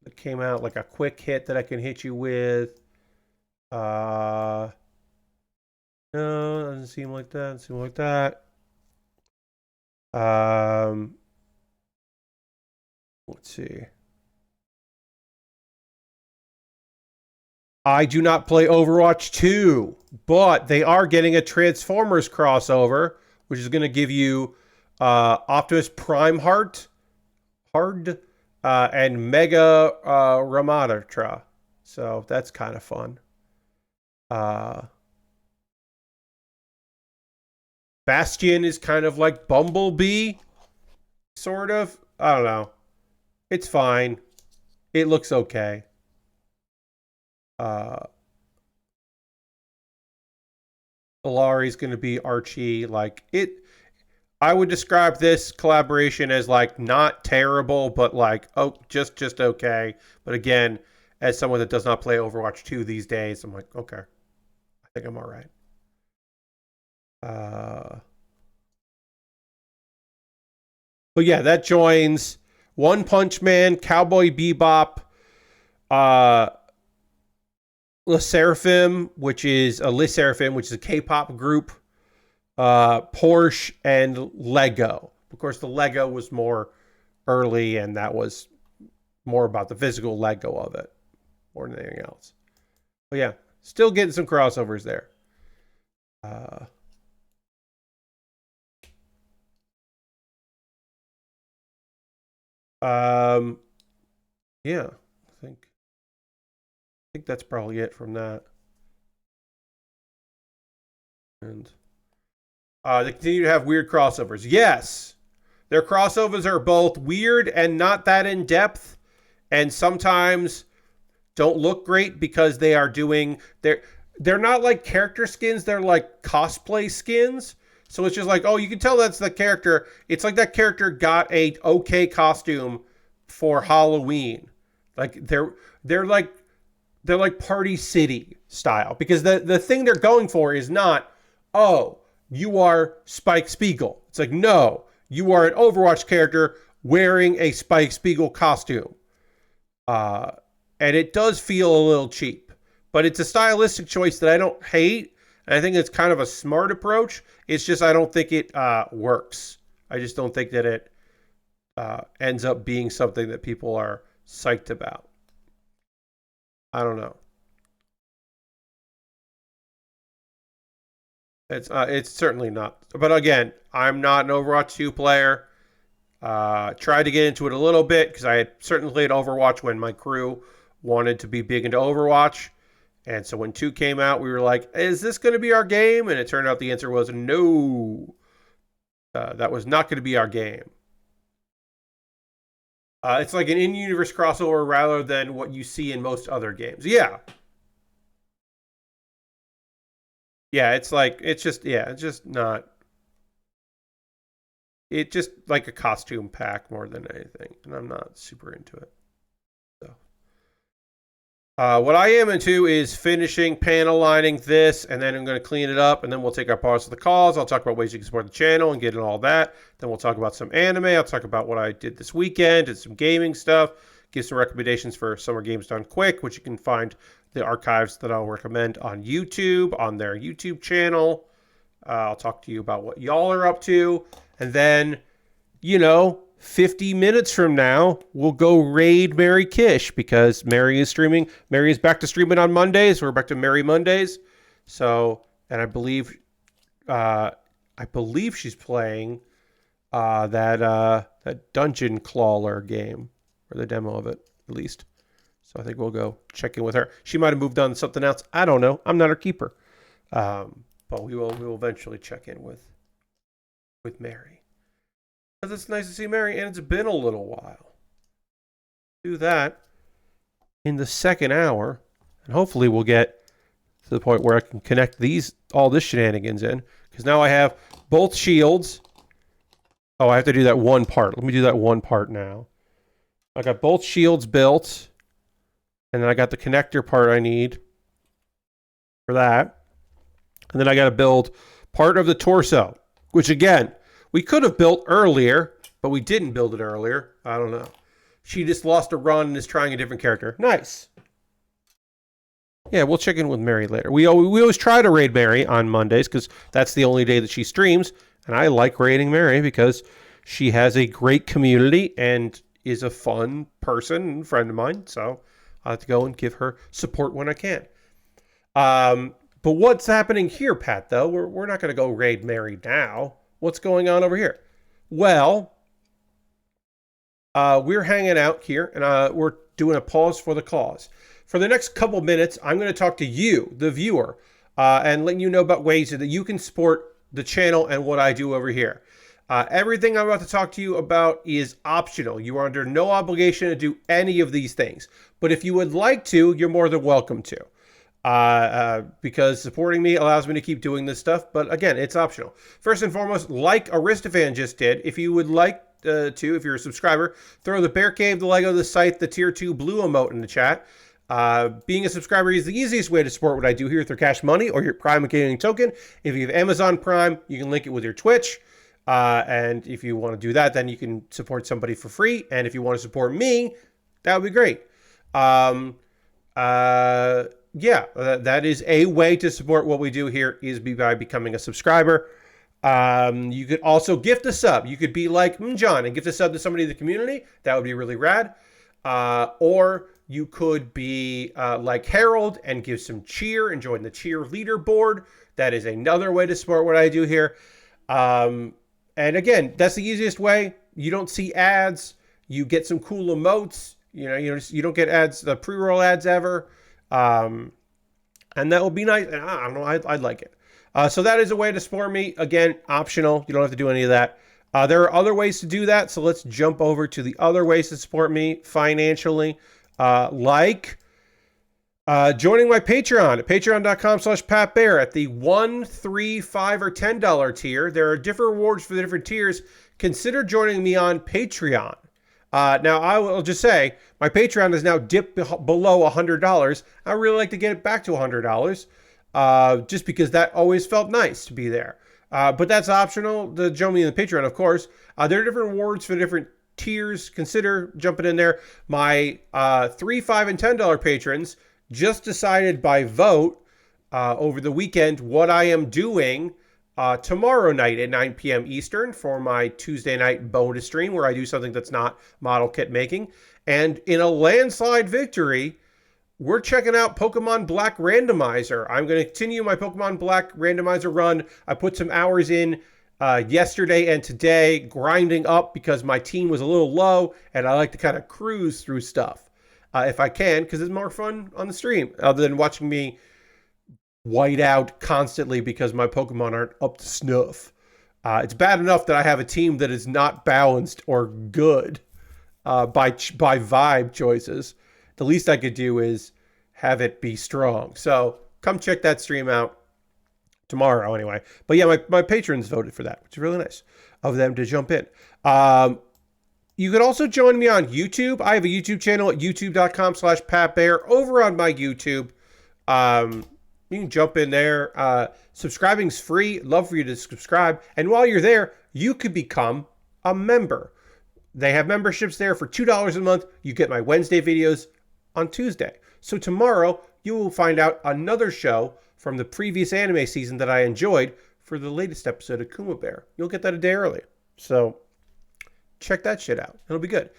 that came out, like a quick hit that I can hit you with? No, doesn't seem like that. Let's see. I do not play Overwatch 2, but they are getting a Transformers crossover, which is going to give you Optimus Prime Heart, and Mega Ramatra. So that's kind of fun. Bastion is kind of like Bumblebee, sort of. I don't know. It's fine. It looks okay. Alari's going to be Archie. Like it. I would describe this collaboration as like not terrible, but like just okay. But again, as someone that does not play Overwatch 2 these days, I'm like, okay, I think I'm all right. But yeah, that joins One Punch Man, Cowboy Bebop, uh, Le Seraphim, which is a K-pop group, Porsche, and Lego. Of course, the Lego was more early, and that was more about the physical Lego of it more than anything else. But yeah, still getting some crossovers there. Yeah, I think that's probably it from that. And they continue to have weird crossovers. Yes, their crossovers are both weird and not that in depth, and sometimes don't look great because they are doing they're not like character skins, they're like cosplay skins. So it's just like, oh, you can tell that's the character. It's like that character got a okay costume for Halloween. Like they're like Party City style, because the thing they're going for is not, oh, you are Spike Spiegel. It's like, no, you are an Overwatch character wearing a Spike Spiegel costume. And it does feel a little cheap, but it's a stylistic choice that I don't hate. And I think it's kind of a smart approach. It's just, I don't think it works. I just don't think that it ends up being something that people are psyched about. I don't know. It's certainly not. But again, I'm not an Overwatch 2 player. Tried to get into it a little bit because I had certainly played Overwatch when my crew wanted to be big into Overwatch. And so when 2 came out, we were like, is this going to be our game? And it turned out the answer was no. That was not going to be our game. It's like an in-universe crossover rather than what you see in most other games. Yeah. Yeah, it's just not. It's just like a costume pack more than anything. And I'm not super into it. What I am into is finishing panel lining this, and then I'm going to clean it up, and then we'll take our pause to the calls. I'll talk about ways you can support the channel and get into all that. Then we'll talk about some anime. I'll talk about what I did this weekend and some gaming stuff. Give some recommendations for Summer Games Done Quick, which you can find the archives that I'll recommend on YouTube, on their YouTube channel. I'll talk to you about what y'all are up to. And then, 50 minutes from now, we'll go raid Mary Kish, because Mary is streaming. Mary is back to streaming on Mondays. We're back to Mary Mondays. So, and I believe she's playing that Dungeon Crawler game, or the demo of it, at least. So I think we'll go check in with her. She might have moved on to something else. I don't know. I'm not her keeper. But we will eventually check in with Mary. Because it's nice to see Mary, and it's been a little while. Do that in the second hour, and hopefully we'll get to the point where I can connect all this shenanigans in, because now I have both shields. Oh, I have to do that one part. Let me do that one part now. I got both shields built, and then I got the connector part I need for that. And then I got to build part of the torso, which again, we could have built earlier, but we didn't build it earlier. I don't know. She just lost a run and is trying a different character. Nice. Yeah, we'll check in with Mary later. We always try to raid Mary on Mondays because that's the only day that she streams. And I like raiding Mary because she has a great community and is a fun person and friend of mine. So I have to go and give her support when I can. But what's happening here, Pat, though? We're not going to go raid Mary now. What's going on over here? Well, we're hanging out here, and we're doing a pause for the cause. For the next couple minutes, I'm going to talk to you, the viewer, and letting you know about ways that you can support the channel and what I do over here. Everything I'm about to talk to you about is optional. You are under no obligation to do any of these things. But if you would like to, you're more than welcome to. because supporting me allows me to keep doing this stuff. But again, it's optional. First and foremost, like Aristophan just did, if you would like if you're a subscriber, throw the Bear Cave, the Lego, the site, the tier 2 blue emote in the chat. Being a subscriber is the easiest way to support what I do here through Cash Money or your Prime Gaming token. If you have Amazon Prime, you can link it with your Twitch. And if you want to do that, then you can support somebody for free. And if you want to support me, that would be great. Yeah, that is a way to support what we do here is by becoming a subscriber. You could also gift a sub. You could be like John and gift a sub to somebody in the community. That would be really rad. Or you could be like Harold and give some cheer and join the cheer leaderboard. That is another way to support what I do here. And again, that's the easiest way. You don't see ads. You get some cool emotes. You don't get ads, the pre-roll ads ever. And that will be nice. I don't know. I'd like it. So that is a way to support me. Again, optional. You don't have to do any of that. There are other ways to do that. So let's jump over to the other ways to support me financially. Like joining my Patreon at patreon.com/PatBear at the $1, $3, $5, or $10 tier. There are different rewards for the different tiers. Consider joining me on Patreon. Now, I will just say, my Patreon is now dipped below $100. I would really like to get it back to $100, just because that always felt nice to be there. But that's optional to join me in the Patreon, of course. There are different rewards for different tiers. Consider jumping in there. My $3, $5, and $10 patrons just decided by vote over the weekend what I am doing tomorrow night at 9 p.m. Eastern for my Tuesday night bonus stream where I do something that's not model kit making. And in a landslide victory, we're checking out Pokemon Black Randomizer. I'm going to continue my Pokemon Black Randomizer run. I put some hours in yesterday and today grinding up because my team was a little low and I like to kind of cruise through stuff if I can, because it's more fun on the stream other than watching me white out constantly because my Pokemon aren't up to snuff. It's bad enough that I have a team that is not balanced or good by vibe choices. The least I could do is have it be strong. So come check that stream out tomorrow anyway. But yeah, my patrons voted for that, which is really nice of them to jump in. You could also join me on YouTube. I have a YouTube channel at youtube.com/PatBear. Over on my YouTube, you can jump in there. Subscribing's free. Love for you to subscribe. And while you're there, you could become a member. They have memberships there for $2 a month. You get my Wednesday videos on Tuesday. So tomorrow, you will find out another show from the previous anime season that I enjoyed for the latest episode of Kuma Baer. You'll get that a day early. So check that shit out. It'll be good.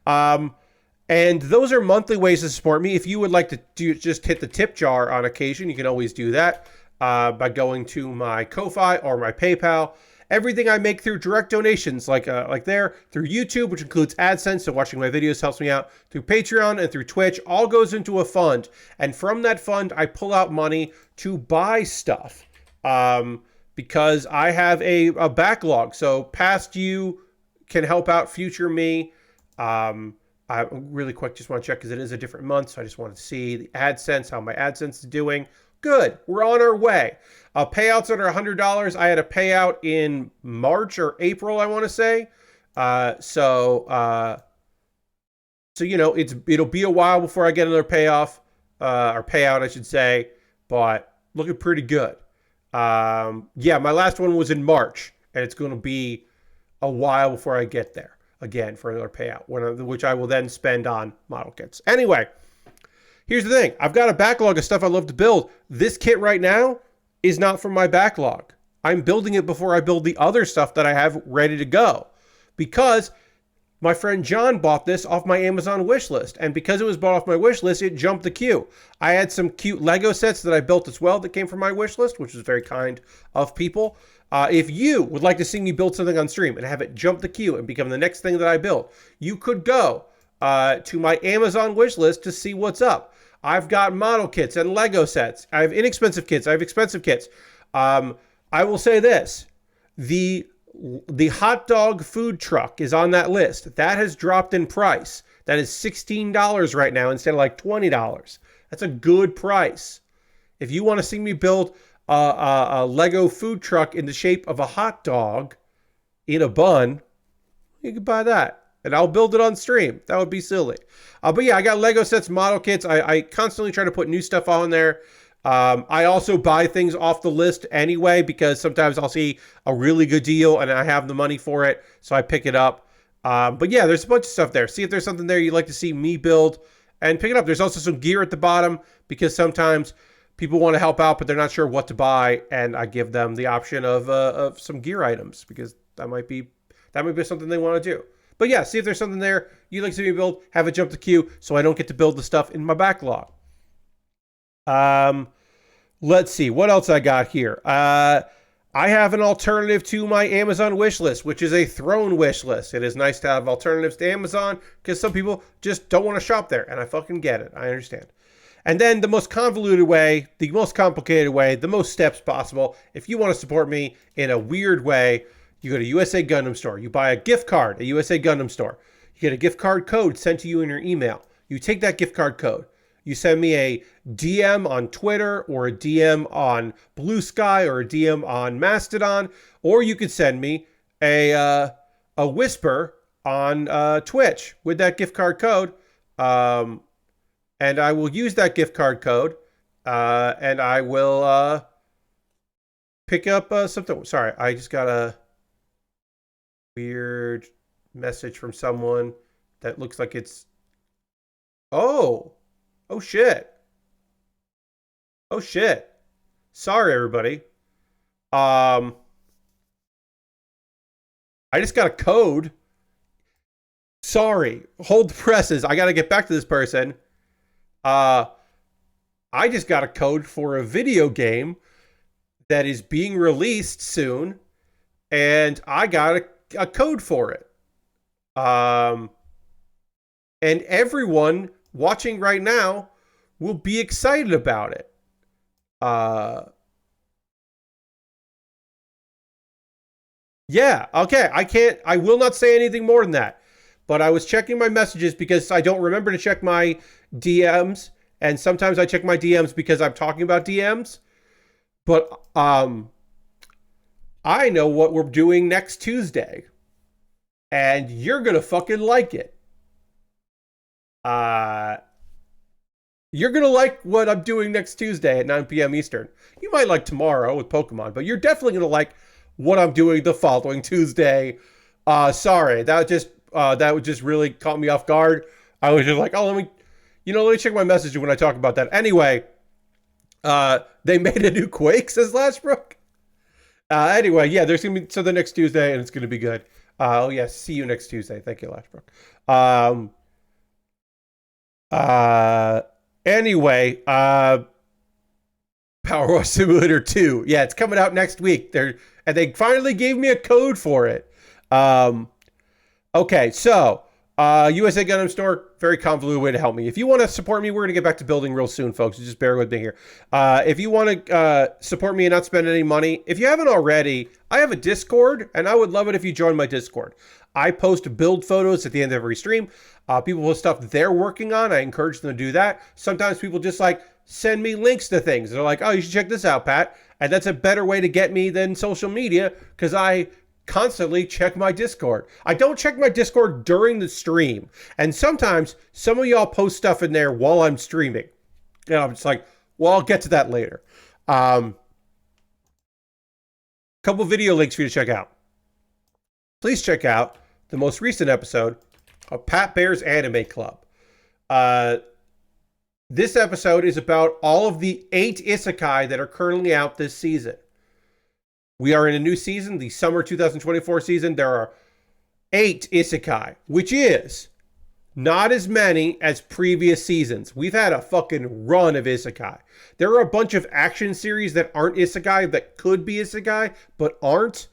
And those are monthly ways to support me. If you would like to just hit the tip jar on occasion, you can always do that by going to my Ko-Fi or my PayPal. Everything I make through direct donations, like there, through YouTube, which includes AdSense, so watching my videos helps me out, through Patreon and through Twitch, all goes into a fund. And from that fund, I pull out money to buy stuff because I have a backlog. So past you can help out future me. I really quick just want to check because it is a different month, so I just wanted to see the AdSense, how my AdSense is doing. Good. We're on our way. Payouts under $100. I had a payout in March or April, I want to say. So you know, it'll be a while before I get another payoff, or payout, I should say, but looking pretty good. Yeah, my last one was in March, and it's going to be a while before I get there again for another payout, which I will then spend on model kits. Anyway, here's the thing. I've got a backlog of stuff I love to build. This kit right now is not from my backlog. I'm building it before I build the other stuff that I have ready to go because my friend John bought this off my Amazon wish list. And because it was bought off my wish list, it jumped the queue. I had some cute Lego sets that I built as well that came from my wish list, which was very kind of people. If you would like to see me build something on stream and have it jump the queue and become the next thing that I build, you could go to my Amazon wish list to see what's up. I've got model kits and Lego sets. I have inexpensive kits. I have expensive kits. I will say this. The hot dog food truck is on that list. That has dropped in price. That is $16 right now instead of like $20. That's a good price. If you want to see me build a Lego food truck in the shape of a hot dog in a bun, you can buy that. And I'll build it on stream. That would be silly. But yeah, I got Lego sets, model kits. I constantly try to put new stuff on there. I also buy things off the list anyway, because sometimes I'll see a really good deal and I have the money for it, so I pick it up. But yeah, there's a bunch of stuff there. See if there's something there you'd like to see me build and pick it up. There's also some gear at the bottom, because sometimes people want to help out, but they're not sure what to buy, and I give them the option of some gear items, because that might be something they want to do. But yeah, see if there's something there you'd like to see me build. Have it jump the queue so I don't get to build the stuff in my backlog. Let's see what else I got here. I have an alternative to my Amazon wish list, which is a throne wish list. It is nice to have alternatives to Amazon, because some people just don't want to shop there, and I fucking get it. I understand. And then the most convoluted way, the most complicated way, the most steps possible. If you want to support me in a weird way, you go to USA Gundam Store. You buy a gift card at USA Gundam Store. You get a gift card code sent to you in your email. You take that gift card code. You send me a DM on Twitter, or a DM on Blue Sky, or a DM on Mastodon, or you could send me a whisper on Twitch with that gift card code, and I will use that gift card code, and I will pick up something. Sorry, I just got a weird message from someone that looks like it's... Oh shit. Oh shit. Sorry, everybody. I just got a code. Sorry. Hold the presses. I got to get back to this person. I just got a code for a video game that is being released soon, and I got a code for it. And everyone watching right now will be excited about it. Yeah, okay. I will not say anything more than that. But I was checking my messages because I don't remember to check my DMs. And sometimes I check my DMs because I'm talking about DMs. But I know what we're doing next Tuesday. And you're going to fucking like it. You're going to like what I'm doing next Tuesday at 9 p.m. Eastern. You might like tomorrow with Pokemon, but you're definitely going to like what I'm doing the following Tuesday. Sorry, that would just really caught me off guard. I was just like, oh, let me check my message when I talk about that. Anyway, they made a new Quake, says Lashbrook. Anyway, yeah, there's going to be something next Tuesday, and it's going to be good. Oh, yeah, see you next Tuesday. Thank you, Lashbrook. Anyway, Power Wash Simulator 2. Yeah, it's coming out next week. And they finally gave me a code for it. Okay, so USA Gundam Store, very convoluted way to help me. If you want to support me, we're going to get back to building real soon, folks. Just bear with me here. If you want to support me and not spend any money, if you haven't already, I have a Discord, and I would love it if you join my Discord. I post build photos at the end of every stream. People post stuff they're working on. I encourage them to do that. Sometimes people just like send me links to things. They're like, oh, you should check this out, Pat. And that's a better way to get me than social media, because I constantly check my Discord. I don't check my Discord during the stream. And sometimes some of y'all post stuff in there while I'm streaming. And I'm just like, well, I'll get to that later. Couple video links for you to check out. Please check out the most recent episode of Pat Baer's Anime Club. This episode is about all of the 8 isekai that are currently out this season. We are in a new season, the summer 2024 season. There are 8 isekai, which is not as many as previous seasons. We've had a fucking run of isekai. There are a bunch of action series that aren't isekai, that could be isekai, but aren't.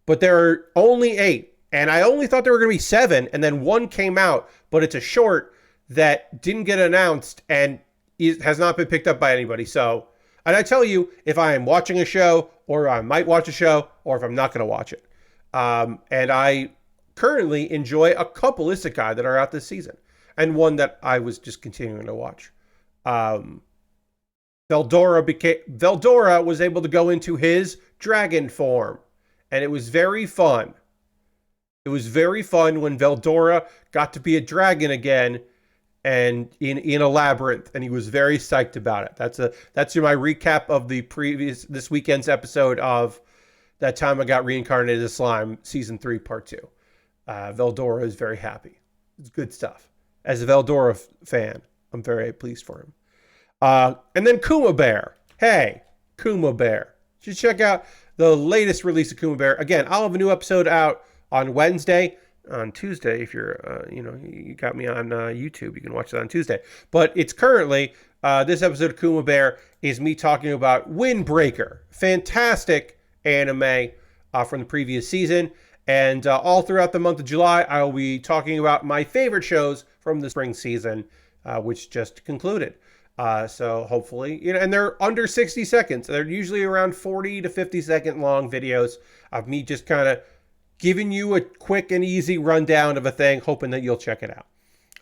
But there are only 8. And I only thought there were going to be 7, and then 1 came out, but it's a short that didn't get announced and has not been picked up by anybody. So, and I tell you, if I am watching a show, or I might watch a show, or if I'm not going to watch it. And I currently enjoy a couple isekai that are out this season, and one that I was just continuing to watch. Veldora was able to go into his dragon form, and it was very fun. It was very fun when Veldora got to be a dragon again, and in a labyrinth, and he was very psyched about it. That's my recap of this weekend's episode of That Time I Got Reincarnated as Slime, season 3, part 2. Veldora is very happy. It's good stuff. As a Veldora fan, I'm very pleased for him. And then Kuma Baer. Hey, Kuma Baer. You should check out the latest release of Kuma Baer. Again, I'll have a new episode out on Wednesday. On Tuesday, if you're, you got me on YouTube, you can watch it on Tuesday. But it's currently, this episode of Kuma Baer is me talking about Windbreaker. Fantastic anime from the previous season. And all throughout the month of July, I will be talking about my favorite shows from the spring season, which just concluded. So hopefully, and they're under 60 seconds. They're usually around 40 to 50 second long videos of me just kind of giving you a quick and easy rundown of a thing, hoping that you'll check it out.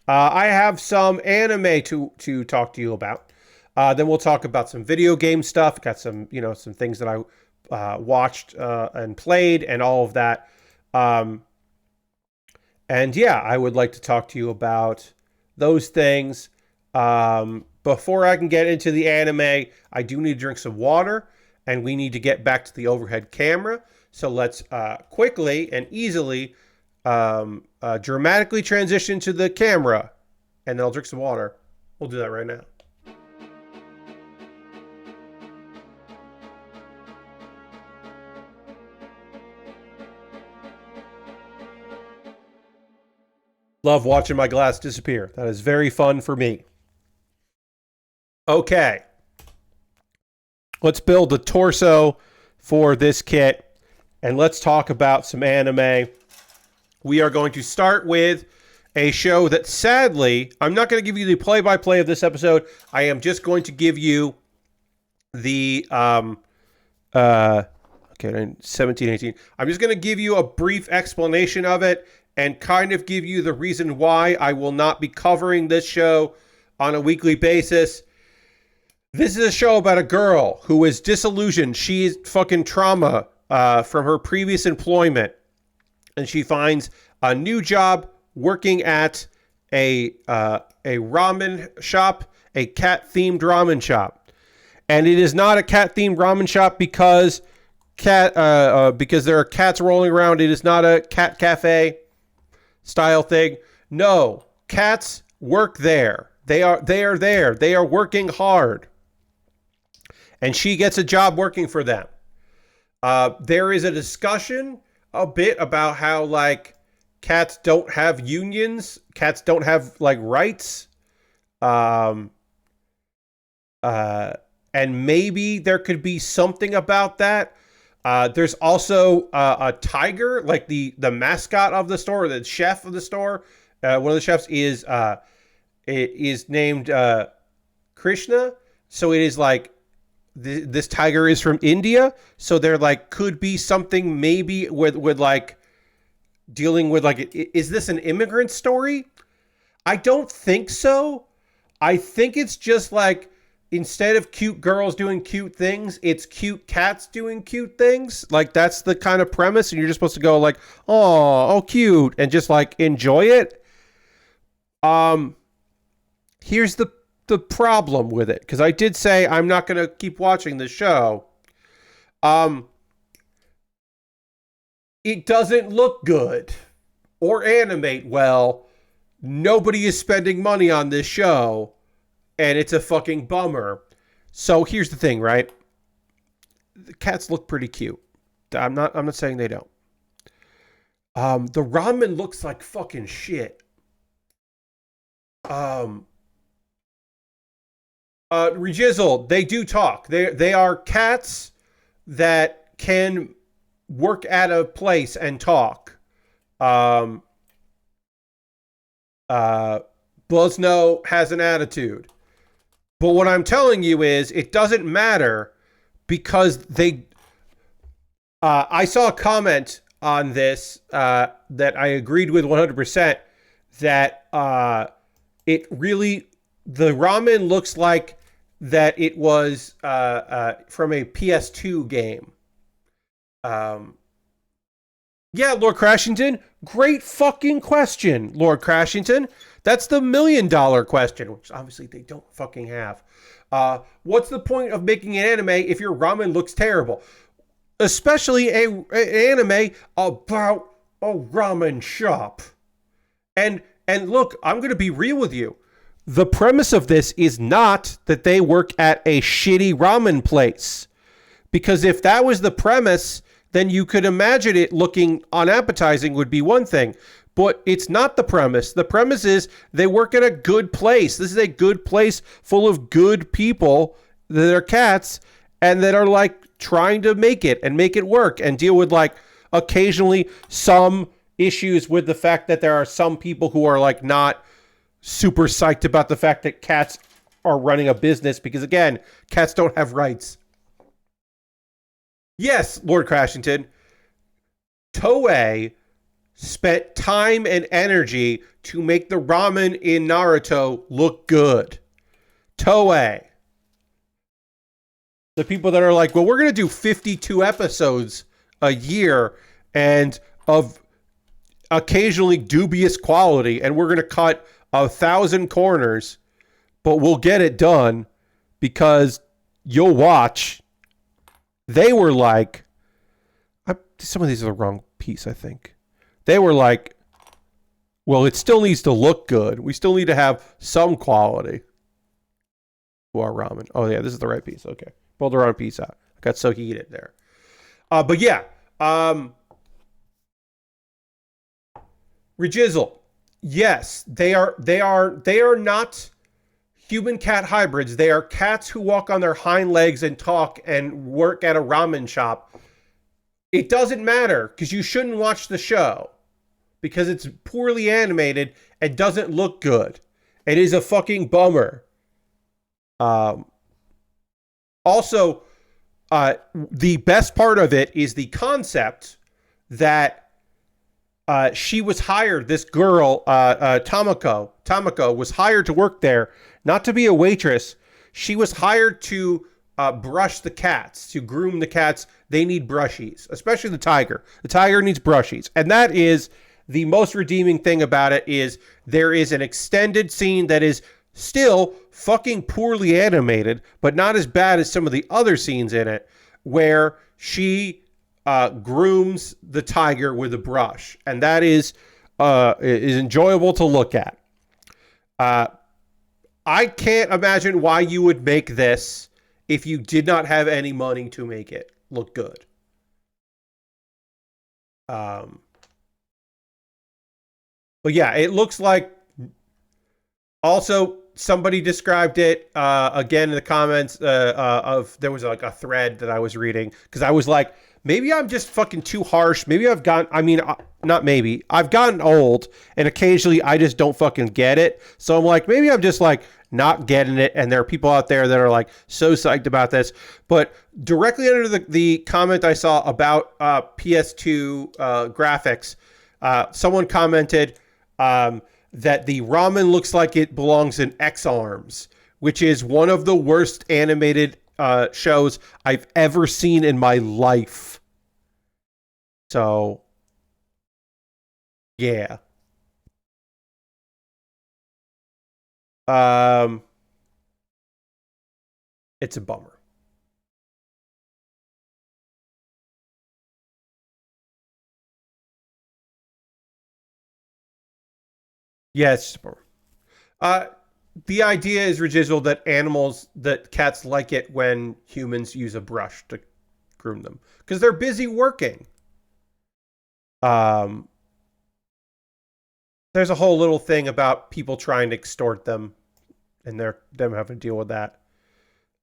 I have some anime to talk to you about. Then we'll talk about some video game stuff. Got some, some things that I watched and played and all of that. And yeah, I would like to talk to you about those things. Before I can get into the anime, I do need to drink some water, and we need to get back to the overhead camera. So let's quickly and easily dramatically transition to the camera, and then I'll drink some water. We'll do that right now. Love watching my glass disappear. That is very fun for me. Okay. Let's build the torso for this kit. And let's talk about some anime. We are going to start with a show that sadly, I'm not going to give you the play-by-play of this episode. I am just going to give you the 17, 18. I'm just going to give you a brief explanation of it and kind of give you the reason why I will not be covering this show on a weekly basis. This is a show about a girl who is disillusioned. She's fucking trauma from her previous employment, and she finds a new job working at a ramen shop, a cat-themed ramen shop. And it is not a cat-themed ramen shop because there are cats rolling around. It is not a cat cafe style thing. No, cats work there. They are there. They are working hard. And she gets a job working for them. There is a discussion a bit about how, like, cats don't have unions. Cats don't have, like, rights. And maybe there could be something about that. There's also a tiger, like the mascot of the store, the chef of the store. One of the chefs is named Krishna. So it is like this tiger is from India. So there like could be something maybe with like dealing with like, is this an immigrant story? I don't think so. I think it's just like, instead of cute girls doing cute things, it's cute cats doing cute things. Like, that's the kind of premise, and you're just supposed to go like, oh, cute, and just like enjoy it. Here's the problem with it, because I did say I'm not going to keep watching the show. It doesn't look good or animate well. Nobody is spending money on this show. And it's a fucking bummer. So here's the thing, right? The cats look pretty cute. I'm not saying they don't. The ramen looks like fucking shit. Rejizzle, they do talk. They are cats that can work at a place and talk. Buzno has an attitude. But what I'm telling you is, it doesn't matter because I saw a comment on this that I agreed with 100%, that the ramen looks like that it was from a PS2 game. Yeah, Lord Crashington, great fucking question, Lord Crashington. That's the $1 million question, which obviously they don't fucking have. What's the point of making an anime if your ramen looks terrible? Especially an anime about a ramen shop. And look, I'm going to be real with you. The premise of this is not that they work at a shitty ramen place. Because if that was the premise, then you could imagine it looking unappetizing would be one thing. But it's not the premise. The premise is they work at a good place. This is a good place full of good people that are cats and that are like trying to make it work and deal with like occasionally some issues with the fact that there are some people who are like not super psyched about the fact that cats are running a business because again, cats don't have rights. Yes, Lord Crashington, Toei spent time and energy to make the ramen in Naruto look good. Toei. The people that are like, well, we're going to do 52 episodes a year and of occasionally dubious quality, and we're going to cut 1,000 corners, but we'll get it done because you'll watch. They were like, some of these are the wrong piece, I think. They were like, well, it still needs to look good. We still need to have some quality to our ramen. Oh, yeah, this is the right piece. Okay. Pulled the wrong piece out. I got so heated there. But yeah. Rejizzle. Yes, they are not human cat hybrids. They are cats who walk on their hind legs and talk and work at a ramen shop. It doesn't matter because you shouldn't watch the show because it's poorly animated and doesn't look good. It is a fucking bummer. Also, the best part of it is the concept that she was hired, this girl, Tamako was hired to work there, not to be a waitress. She was hired to brush the cats, to groom the cats. They need brushies, especially the tiger. The tiger needs brushies. And that is the most redeeming thing about it is there is an extended scene that is still fucking poorly animated, but not as bad as some of the other scenes in it, where she grooms the tiger with a brush, and that is enjoyable to look at. I can't imagine why you would make this if you did not have any money to make it look good. But yeah, it looks like. Also, somebody described it again in the comments of there was like a thread that I was reading because I was like, maybe I'm just fucking too harsh. Maybe I've gotten old and occasionally I just don't fucking get it. So I'm like, maybe I'm just like not getting it. And there are people out there that are like so psyched about this. But directly under the comment I saw about PS2 graphics, someone commented that the ramen looks like it belongs in X-Arms, which is one of the worst animated shows I've ever seen in my life. So, yeah. It's a bummer. Yeah, it's just a bummer. The idea is, Regizzle, that cats like it when humans use a brush to groom them because they're busy working. There's a whole little thing about people trying to extort them and them having to deal with that.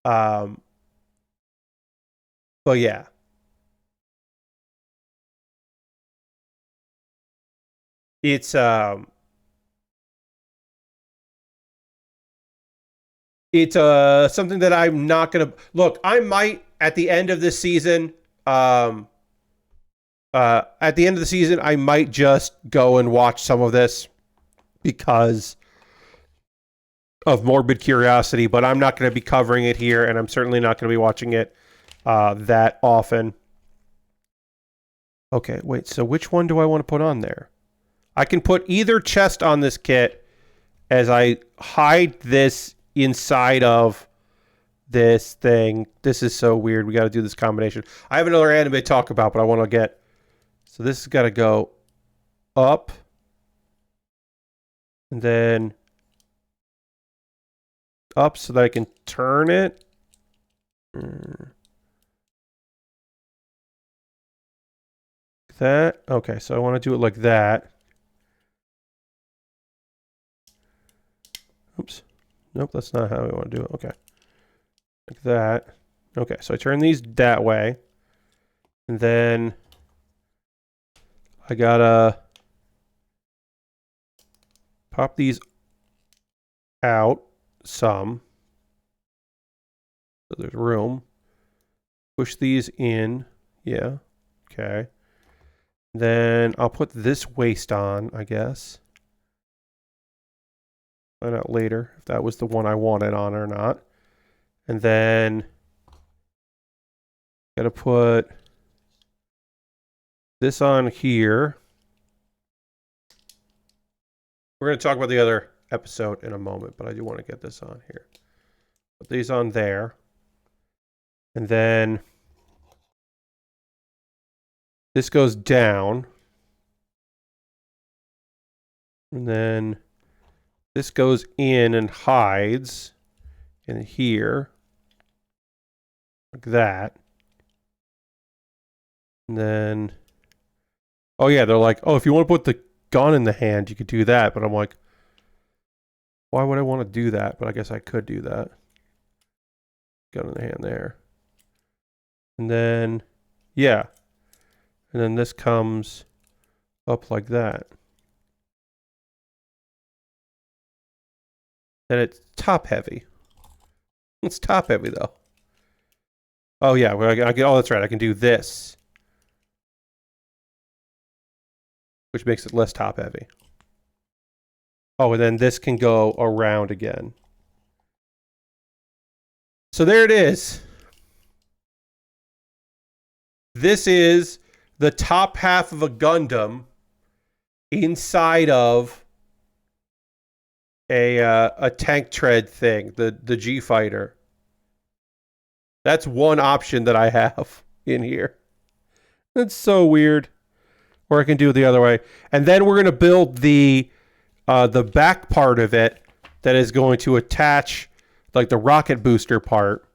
But yeah. It's something that I'm not gonna look. I might at the end of this season. At the end of the season, I might just go and watch some of this because of morbid curiosity, but I'm not going to be covering it here, and I'm certainly not going to be watching it that often. Okay, wait, so which one do I want to put on there? I can put either chest on this kit as I hide this inside of this thing. This is so weird. We got to do this combination. I have another anime to talk about, but I want to get... So this has got to go up. And then up so that I can turn it. That. Okay, so I want to do it like that. Oops. Nope, that's not how we want to do it. Okay. Like that. Okay, so I turn these that way. And then I gotta pop these out some. So there's room. Push these in. Yeah. Okay. Then I'll put this waist on, I guess. Find out later if that was the one I wanted on or not. And then gotta put this on here. We're going to talk about the other episode in a moment, but I do want to get this on here. Put these on there. And then this goes down. And then this goes in and hides in here. Like that. And then... Oh yeah, they're like, oh, if you want to put the gun in the hand, you could do that. But I'm like, why would I want to do that? But I guess I could do that. Gun in the hand there. And then, yeah. And then this comes up like that. And it's top heavy. It's top heavy though. Oh yeah, well, oh that's right, I can do this. Which makes it less top heavy. Oh, and then this can go around again. So there it is. This is the top half of a Gundam inside of a tank tread thing, the G-Fighter. That's one option that I have in here. That's so weird. Or I can do it the other way. And then we're going to build the back part of it that is going to attach like the rocket booster part.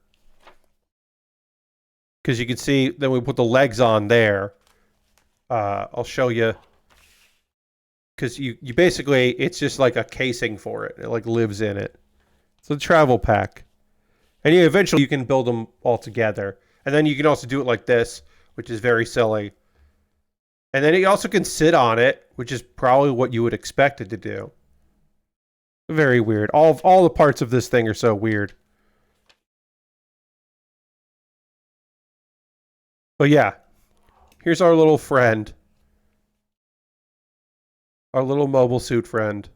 Because you can see, then we put the legs on there. I'll show you. Because you basically, it's just like a casing for it. It like lives in it. It's a travel pack. And eventually you can build them all together. And then you can also do it like this, which is very silly. And then you also can sit on it, which is probably what you would expect it to do. Very weird. All the parts of this thing are so weird. But yeah, here's our little friend. Our little mobile suit friend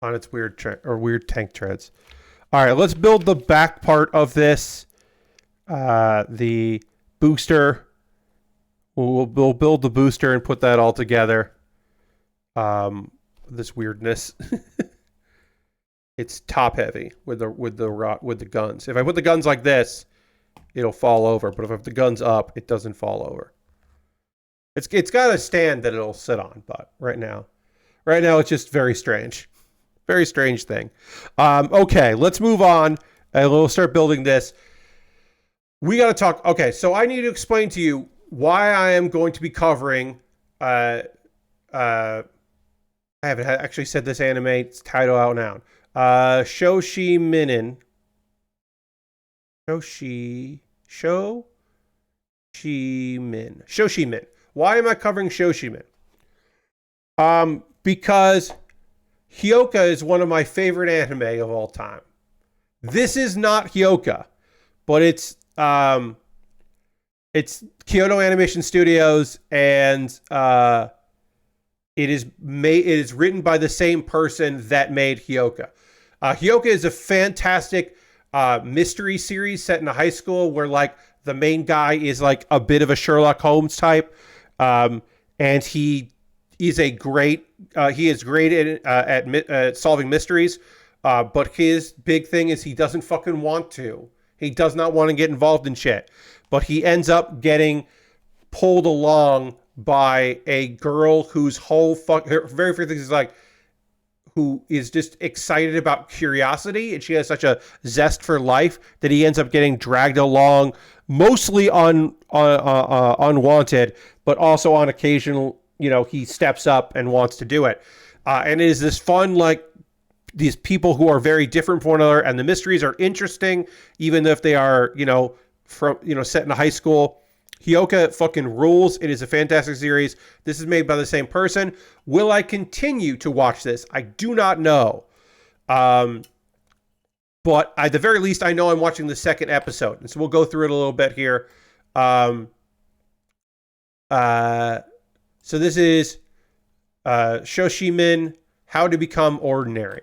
on its weird tank treads. All right, let's build the back part of this. The booster. We'll build the booster and put that all together. This weirdness. It's top heavy with the guns. If I put the guns like this, it'll fall over. But if I put the guns up, it doesn't fall over. It's got a stand that it'll sit on. But right now it's just very strange. Very strange thing. Okay, let's move on and we'll start building this. We got to talk. Okay, so I need to explain to you why I am going to be covering, I haven't actually said this anime's title out now. Shoshimin. Shoshimin. Why am I covering Shoshimin? Because Hyoka is one of my favorite anime of all time. This is not Hyoka, but it's Kyoto Animation Studios, and it is written by the same person that made Hyoka. Hyoka is a fantastic mystery series set in a high school where like the main guy is like a bit of a Sherlock Holmes type, and he is great at solving mysteries. But his big thing is he doesn't fucking want to. He does not want to get involved in shit. But he ends up getting pulled along by a girl whose her very first thing is like, who is just excited about curiosity, and she has such a zest for life that he ends up getting dragged along, mostly unwanted, but also on occasion, he steps up and wants to do it. And it is this fun, like, these people who are very different from one another, and the mysteries are interesting, even if they are, set in a high school. Hyoka fucking rules. It is a fantastic series. This is made by the same person. Will I continue to watch this? I do not know. But at the very least, I know I'm watching the second episode. And so we'll go through it a little bit here. So this is Shoshimin, How to Become Ordinary.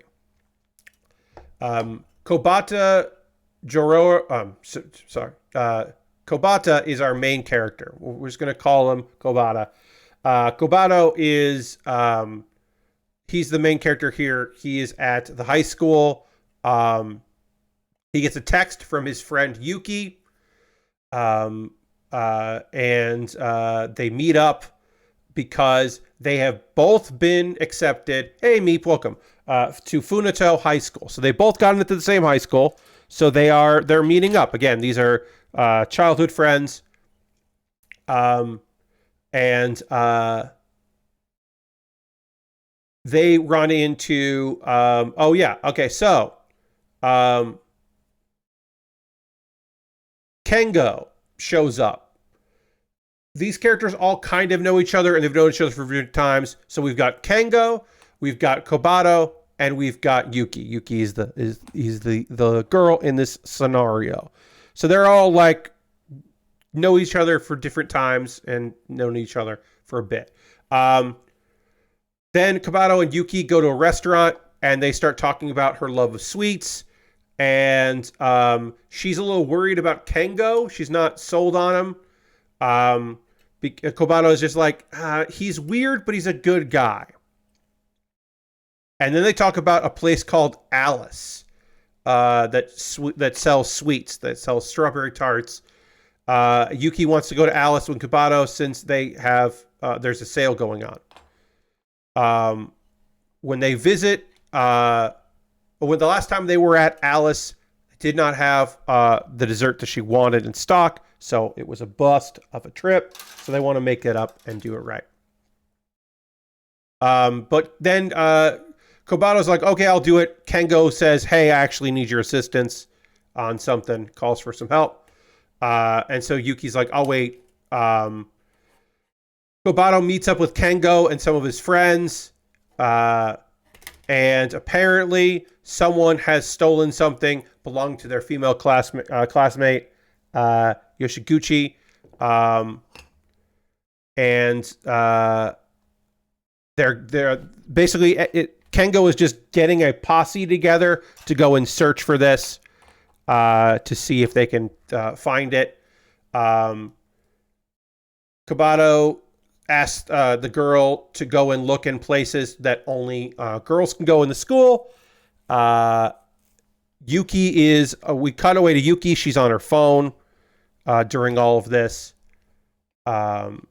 Kobata Kobata is our main character. We're just going to call him Kobata. Kobato is, he's the main character here. He is at the high school. He gets a text from his friend Yuki. And they meet up because they have both been accepted. Hey, Meep, welcome, to Funato High School. So they both got into the same high school. So they're meeting up. Again, these are childhood friends, and they run into Kengo shows up. These characters all kind of know each other, and they've known each other for different times. So we've got Kengo, we've got Kobato, and we've got Yuki. Yuki is the girl in this scenario. So they're all like know each other for different times and known each other for a bit. Then Kobato and Yuki go to a restaurant and they start talking about her love of sweets. And she's a little worried about Kengo. She's not sold on him. Kobato is just like, he's weird, but he's a good guy. And then they talk about a place called Alice. That sells sweets, that sells strawberry tarts. Yuki wants to go to Alice with Kobato since they have there's a sale going on. When they visit, when the last time they were at Alice, did not have the dessert that she wanted in stock, so it was a bust of a trip. So they want to make it up and do it right. But then Kobato's like, okay, I'll do it. Kengo says, hey, I actually need your assistance on something, calls for some help. And so Yuki's like, I'll wait. Kobato meets up with Kengo and some of his friends. And apparently someone has stolen something belonging to their female classmate, Yoshiguchi. They're basically... Kengo is just getting a posse together to go and search for this, to see if they can find it. Kobato asked the girl to go and look in places that only girls can go in the school. Yuki is... we cut away to Yuki. She's on her phone during all of this. And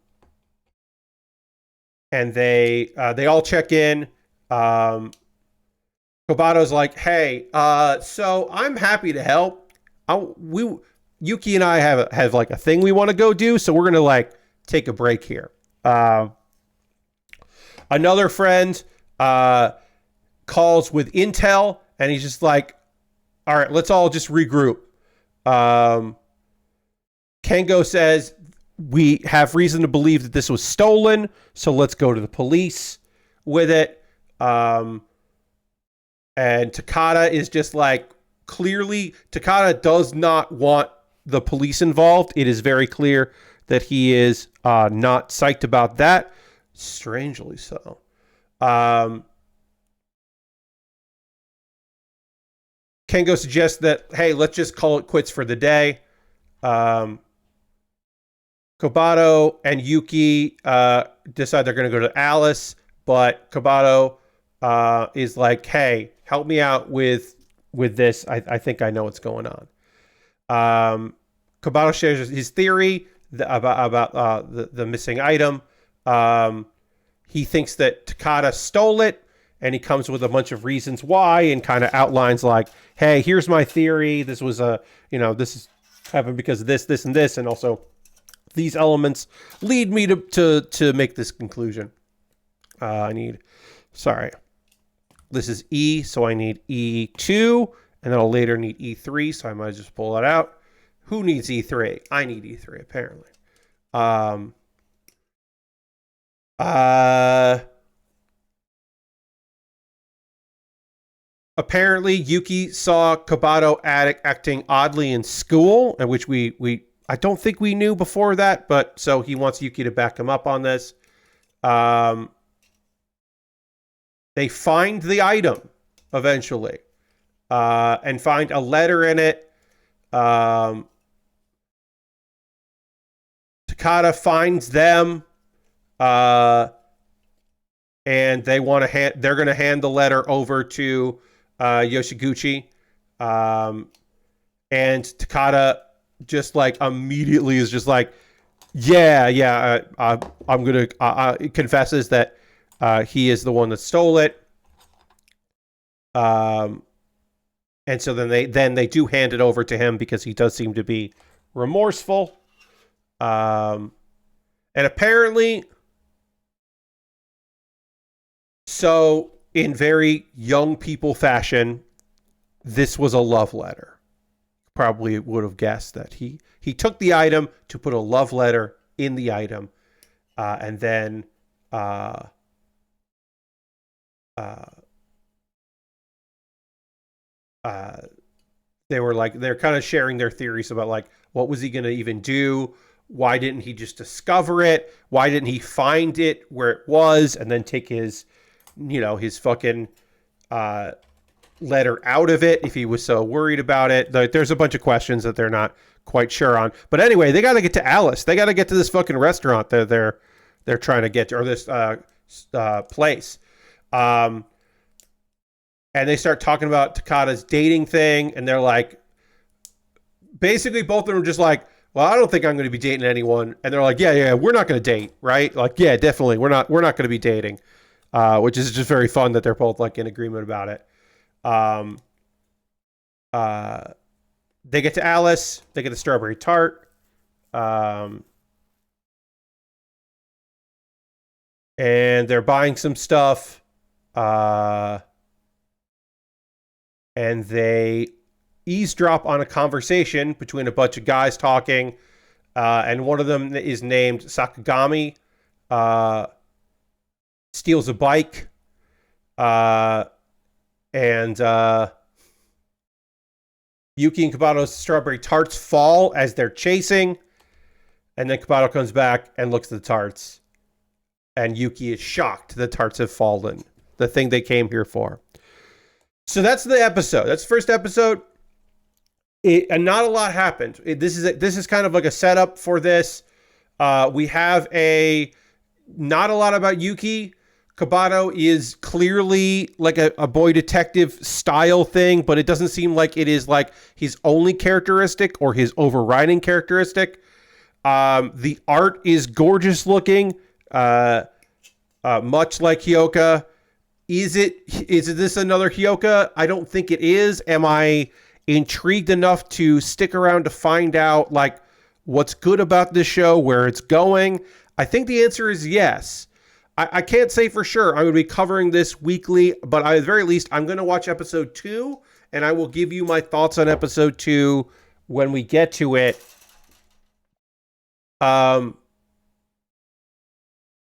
they all check in. Kobato's like, hey, so I'm happy to help. Yuki and I have like a thing we want to go do, so we're gonna like take a break here. Another friend calls with intel, and he's just like, all right, let's all just regroup. Kengo says, we have reason to believe that this was stolen, so let's go to the police with it. And Takada is just like, clearly Takada does not want the police involved. It is very clear that he is not psyched about that. Strangely so. Kengo suggests that, hey, let's just call it quits for the day. Kobato and Yuki decide they're going to go to Alice, but Kobato is like, hey, help me out with this. I think I know what's going on. Kobato shares his theory about the missing item. He thinks that Takada stole it, and he comes with a bunch of reasons why, and kind of outlines like, hey, here's my theory. This was this happened because of this, and this, and also these elements lead me to make this conclusion. This is E, so I need E2, and then I'll later need E3, so I might just pull that out. Who needs E3? I need E3, apparently. Apparently, Yuki saw Kobato acting oddly in school, and which I don't think we knew before that, but so he wants Yuki to back him up on this. They find the item eventually, and find a letter in it. Takada finds them, and they want to they're going to hand the letter over to Yoshiguchi, and Takada just like immediately is just like, I'm gonna confesses that he is the one that stole it, and so then they do hand it over to him because he does seem to be remorseful, and apparently, so in very young people fashion, this was a love letter. Probably would have guessed that he took the item to put a love letter in the item, and then they're kind of sharing their theories about like, what was he going to even do? Why didn't he just discover it? Why didn't he find it where it was and then take his fucking letter out of it if he was so worried about it? There's a bunch of questions that they're not quite sure on. But anyway, they got to get to Alice. They got to get to this fucking restaurant that they're trying to get to, or this place. And they start talking about Takada's dating thing, and they're like, basically both of them are just like, well, I don't think I'm going to be dating anyone. And they're like, yeah, we're not going to date, right? Like, yeah, definitely, we're not going to be dating, which is just very fun that they're both like in agreement about it. They get to Alice. They get the strawberry tart. And they're buying some stuff. And they eavesdrop on a conversation between a bunch of guys talking, and one of them is named Sakagami, steals a bike, and Yuki and Kabato's strawberry tarts fall as they're chasing, and then Kabato comes back and looks at the tarts, and Yuki is shocked the tarts have fallen, the thing they came here for. So that's the episode. That's the first episode. And not a lot happened. This is kind of like a setup for this. We have not a lot about Yuki. Kabato is clearly like a boy detective style thing, but it doesn't seem like it is like his only characteristic or his overriding characteristic. The art is gorgeous looking, much like Hyoka. Is this another Hyoka? I don't think it is. Am I intrigued enough to stick around to find out like what's good about this show, where it's going? I think the answer is yes. I can't say for sure. I'm going to be covering this weekly, but at the very least, I'm going to watch episode 2, and I will give you my thoughts on episode 2 when we get to it.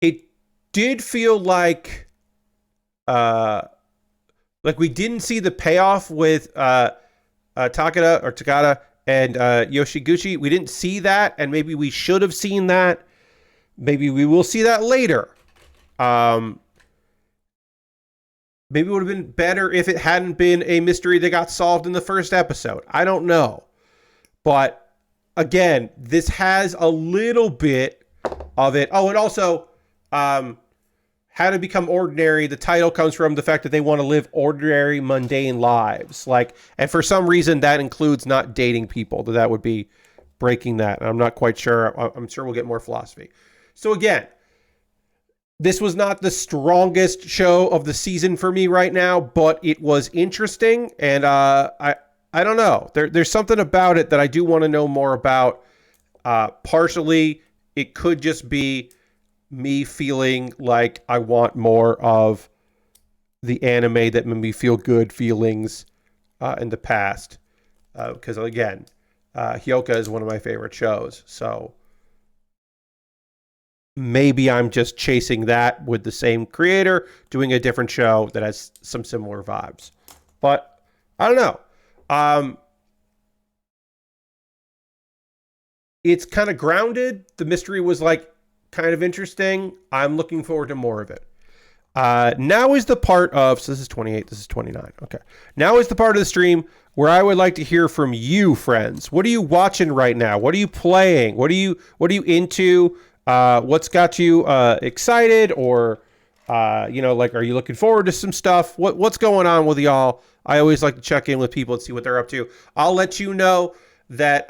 It did feel like we didn't see the payoff with Takada and Yoshiguchi. We didn't see that, and maybe we should have seen that. Maybe we will see that later. Maybe it would have been better if it hadn't been a mystery that got solved in the first episode. I don't know. But again, this has a little bit of it. Oh, and also, How to Become Ordinary, the title comes from the fact that they want to live ordinary, mundane lives. And for some reason, that includes not dating people. That would be breaking that. I'm not quite sure. I'm sure we'll get more philosophy. So again, this was not the strongest show of the season for me right now, but it was interesting. And I don't know. There's something about it that I do want to know more about. Partially, it could just be me feeling like I want more of the anime that made me feel good feelings in the past. Because again, Hyoka is one of my favorite shows. So maybe I'm just chasing that with the same creator, doing a different show that has some similar vibes. But I don't know. It's kind of grounded. The mystery was kind of interesting. I'm looking forward to more of it. Now is the part of, so this is 28, this is 29. Okay. Now is the part of the stream where I would like to hear from you, friends. What are you watching right now? What are you playing? What are you into? What's got you excited? Or are you looking forward to some stuff? What's going on with y'all? I always like to check in with people and see what they're up to. I'll let you know that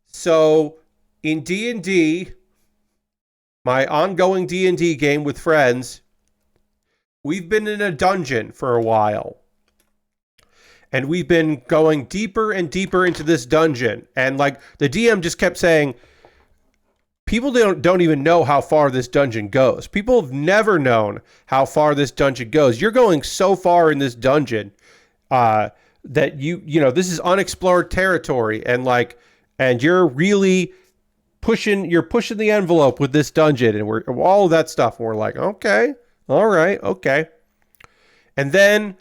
so in D&D, my ongoing D&D game with friends, we've been in a dungeon for a while. And we've been going deeper and deeper into this dungeon. And the DM just kept saying, people don't even know how far this dungeon goes. People have never known how far this dungeon goes. You're going so far in this dungeon that this is unexplored territory. And you're really pushing the envelope with this dungeon, and we're all of that stuff. And we're like, okay, all right, okay. And then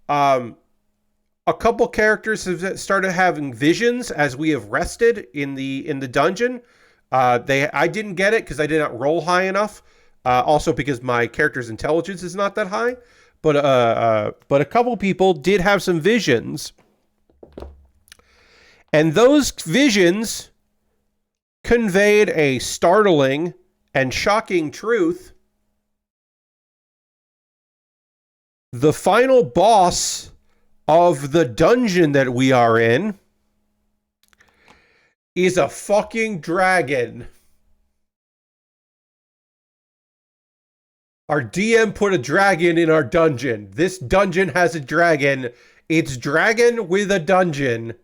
a couple characters have started having visions as we have rested in the dungeon. I didn't get it because I did not roll high enough. Also because my character's intelligence is not that high. But a couple people did have some visions, and those visions conveyed a startling and shocking truth. The final boss of the dungeon that we are in is a fucking dragon. Our DM put a dragon in our dungeon. This dungeon has a dragon. It's dragon with a dungeon.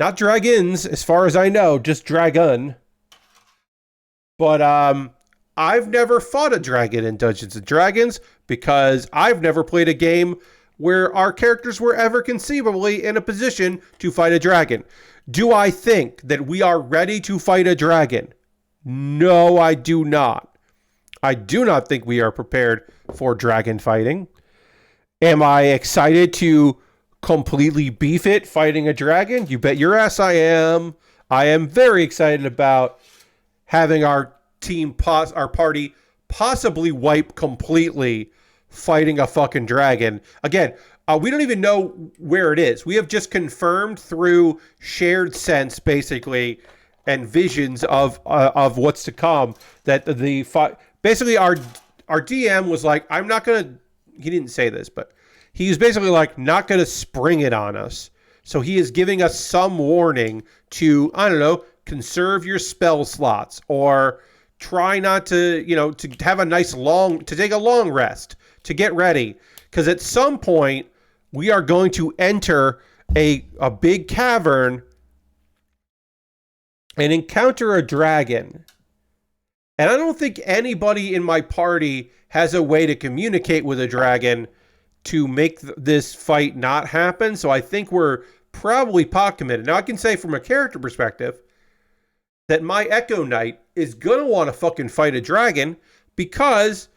Not dragons, as far as I know, just dragon. But I've never fought a dragon in Dungeons & Dragons because I've never played a game where our characters were ever conceivably in a position to fight a dragon. Do I think that we are ready to fight a dragon? No, I do not. I do not think we are prepared for dragon fighting. Am I excited to completely beef it fighting a dragon? You bet your ass I am. I am very excited about having our party possibly wipe completely fighting a fucking dragon. Again, we don't even know where it is. We have just confirmed through shared sense, basically, and visions of what's to come that basically our DM was like, I'm not gonna. He didn't say this, but he was basically like, not gonna spring it on us. So he is giving us some warning to, I don't know, conserve your spell slots, or try not to, to have to take a long rest, to get ready. Because at some point, we are going to enter a big cavern and encounter a dragon. And I don't think anybody in my party has a way to communicate with a dragon to make this fight not happen. So I think we're probably pot committed. Now I can say from a character perspective that my Echo Knight is going to want to fucking fight a dragon, because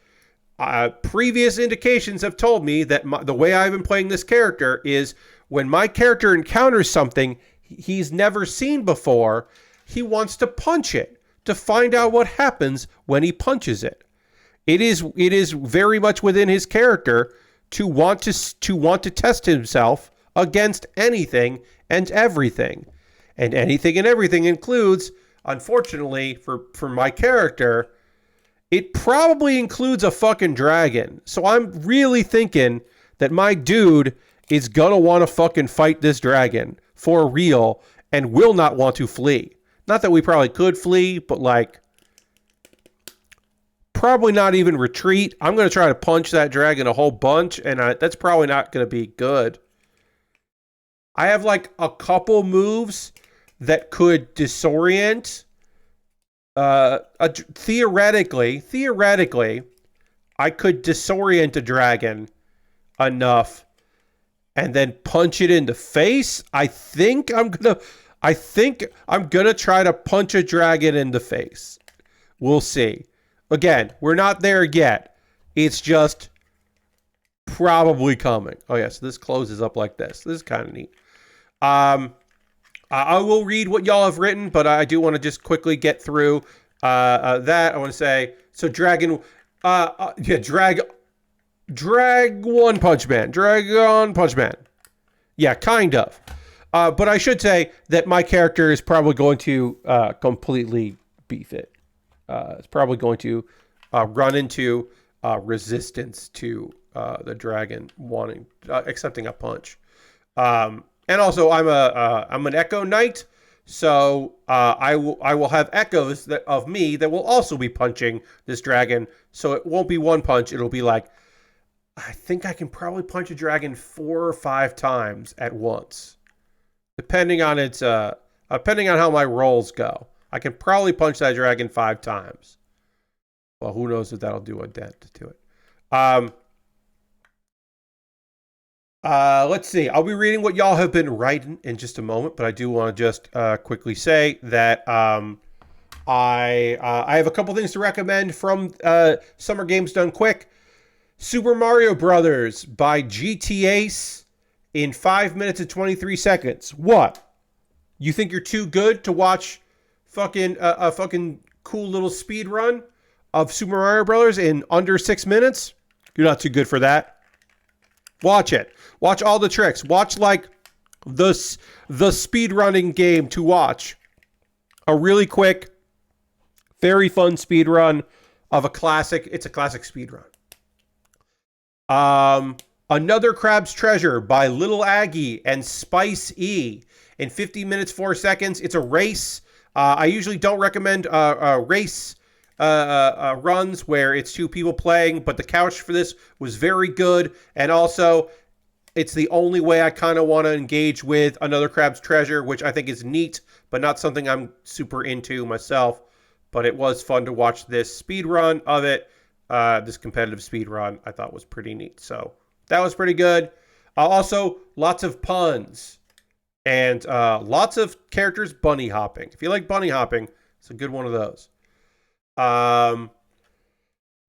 previous indications have told me that the way I've been playing this character is when my character encounters something he's never seen before, he wants to punch it to find out what happens when he punches it. It is very much within his character to want to test himself against anything and everything. And anything and everything includes, unfortunately, for my character, it probably includes a fucking dragon. So I'm really thinking that my dude is gonna want to fucking fight this dragon for real and will not want to flee. Not that we probably could flee, but like probably not even retreat. I'm going to try to punch that dragon a whole bunch, and that's probably not going to be good. I have like a couple moves that could disorient. Theoretically, I could disorient a dragon enough and then punch it in the face. I think I'm gonna try to punch a dragon in the face. We'll see. Again, we're not there yet. It's just probably coming. Oh yeah, so this closes up like this. This is kind of neat. I will read what y'all have written, but I do want to just quickly get through that. I want to say, so Dragon, Drag One Punch Man. Dragon Punch Man. Yeah, kind of. But I should say that my character is probably going to completely beef it. It's probably going to run into resistance to the dragon accepting a punch. And also, I'm an Echo Knight, so I will have echoes of me that will also be punching this dragon. So it won't be one punch. It'll be like, I think I can probably punch a dragon 4 or 5 times at once, depending on how my rolls go. I can probably punch that dragon 5 times. Well, who knows if that'll do a dent to it. Let's see. I'll be reading what y'all have been writing in just a moment, but I do want to just quickly say that I have a couple things to recommend from Summer Games Done Quick. Super Mario Brothers by GTAce in 5 minutes and 23 seconds. What? You think you're too good to watch a fucking cool little speed run of Super Mario Brothers in under 6 minutes? You're not too good for that. Watch it. Watch all the tricks. Watch like the speed running game to watch. A really quick, very fun speed run of a classic. It's a classic speed run. Another Crab's Treasure by Little Aggie and Spice E in 50 minutes 4 seconds. It's a race. I usually don't recommend race runs where it's 2 people playing, but the couch for this was very good. And also, it's the only way I kind of want to engage with Another Crab's Treasure, which I think is neat, but not something I'm super into myself. But it was fun to watch this speed run of it. This competitive speed run I thought was pretty neat. So that was pretty good. Also, lots of puns. And lots of characters bunny hopping. If you like bunny hopping, it's a good one of those.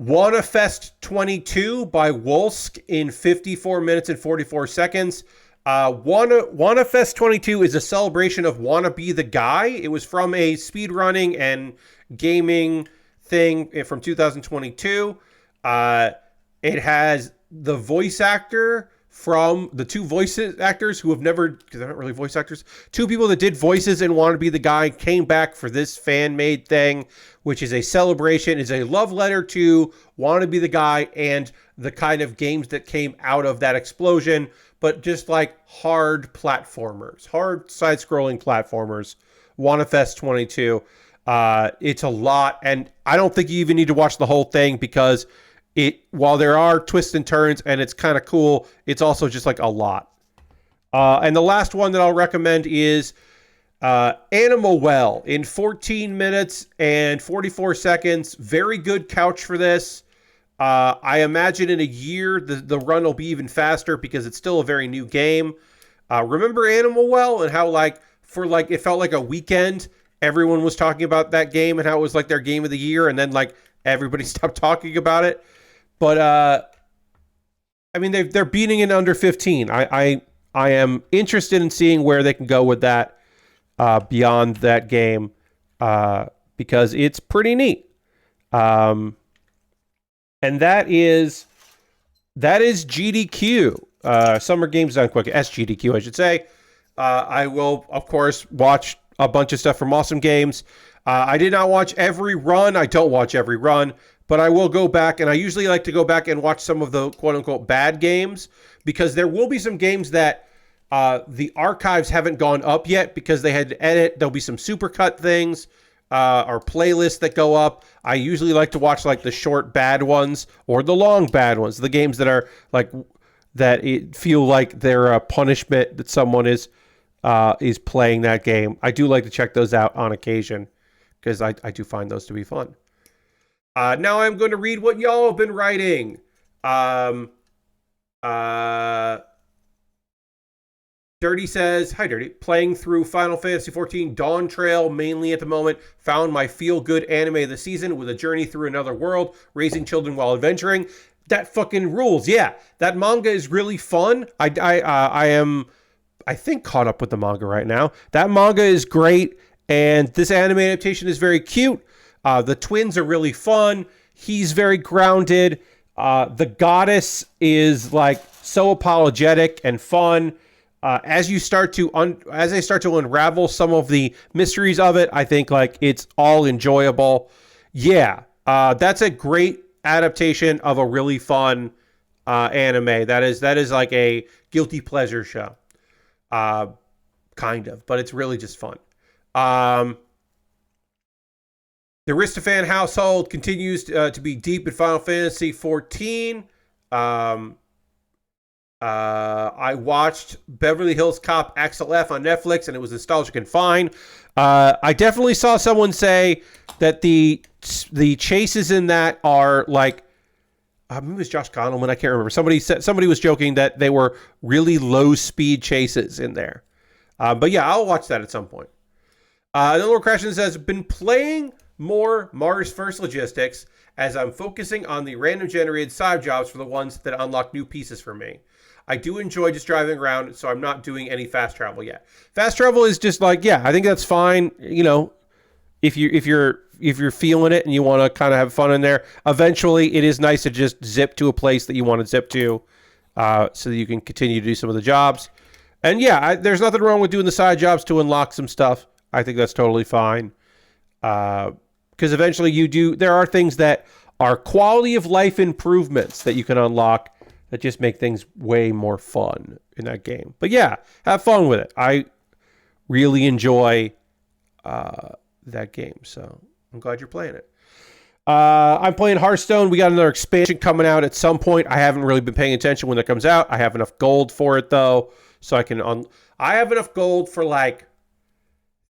WannaFest 22 by Wolsk in 54 minutes and 44 seconds. WannaFest 22 is a celebration of Wanna Be the Guy. It was from a speedrunning and gaming thing from 2022. It has the voice actor from the 2 voice actors who have never, because they're not really voice actors, 2 people that did voices and Want to Be the Guy came back for this fan-made thing, which is a celebration, is a love letter to Want to Be the Guy and the kind of games that came out of that explosion, but just like hard platformers, hard side-scrolling platformers. WannaFest 22. It's a lot, and I don't think you even need to watch the whole thing because while there are twists and turns and it's kind of cool, it's also just like a lot. And the last one that I'll recommend is Animal Well in 14 minutes and 44 seconds. Very good couch for this. I imagine in a year the run will be even faster because it's still a very new game. Remember Animal Well and how it felt like a weekend everyone was talking about that game and how it was like their game of the year, and then like everybody stopped talking about it. But I mean, they're beating it under 15. I am interested in seeing where they can go with that beyond that game because it's pretty neat. and that is GDQ. Summer Games Done Quick, SGDQ, I should say. I will, of course, watch a bunch of stuff from Awesome Games. I did not watch every run. I don't watch every run, but I will go back, and I usually like to go back and watch some of the quote-unquote bad games, because there will be some games that the archives haven't gone up yet because they had to edit. There'll be some supercut things or playlists that go up. I usually like to watch like the short bad ones or the long bad ones, the games that are like that it feel like they're a punishment that someone is playing that game. I do like to check those out on occasion because I do find those to be fun. Now I'm going to read what y'all have been writing. Dirty says, hi Dirty, playing through Final Fantasy XIV Dawn Trail mainly at the moment, found my feel-good anime of the season with a journey through another world, raising children while adventuring. That fucking rules. Yeah, that manga is really fun. I am, I think, caught up with the manga right now. That manga is great, and this anime adaptation is very cute. The twins are really fun. He's very grounded. The goddess is like so apologetic and fun. As they start to unravel some of the mysteries of it, I think like it's all enjoyable. Yeah, that's a great adaptation of a really fun anime. That is like a guilty pleasure show, kind of, but it's really just fun. The Aristophan household continues to be deep in Final Fantasy XIV. I watched Beverly Hills Cop XLF on Netflix, and it was nostalgic and fine. I definitely saw someone say that the chases in that are like, maybe it was Josh Gondelman, I can't remember. Somebody was joking that they were really low speed chases in there. But yeah, I'll watch that at some point. Another question says, been playing more Mars First Logistics as I'm focusing on the random generated side jobs for the ones that unlock new pieces for me. I do enjoy just driving around, so I'm not doing any fast travel yet. Fast travel is just like, yeah, I think that's fine. You know, if you're feeling it and you want to kind of have fun in there, eventually it is nice to just zip to a place that you want to zip to, so that you can continue to do some of the jobs. And yeah, there's nothing wrong with doing the side jobs to unlock some stuff. I think that's totally fine. Because eventually there are things that are quality of life improvements that you can unlock that just make things way more fun in that game. But yeah, have fun with it. I really enjoy that game, so I'm glad you're playing it. I'm playing Hearthstone. We got another expansion coming out at some point. I haven't really been paying attention when it comes out. I have enough gold for it, though, so I can... I have enough gold for, like,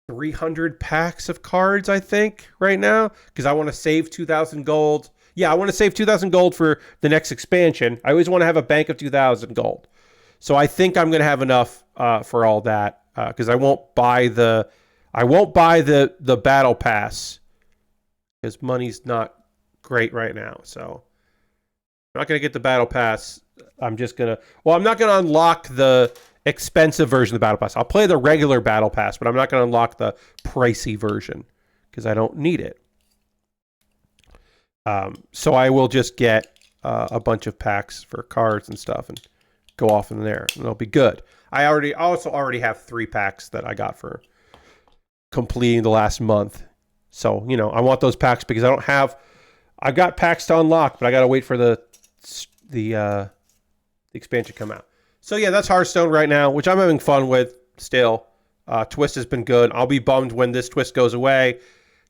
300 packs of cards, I think, right now, because I want to save 2,000 gold. Yeah, I want to save 2,000 gold for the next expansion. I always want to have a bank of 2,000 gold. So I think I'm going to have enough for all that, because I won't buy the battle pass because money's not great right now. So I'm not going to get the battle pass. I'm not going to unlock the expensive version of the battle pass. I'll play the regular battle pass, but I'm not going to unlock the pricey version because I don't need it. So I will just get a bunch of packs for cards and stuff and go off in there, and it'll be good. I also already have 3 packs that I got for completing the last month. So, you know, I want those packs because I've got packs to unlock, but I got to wait for the expansion to come out. So yeah, that's Hearthstone right now, which I'm having fun with still. Twist has been good. I'll be bummed when this twist goes away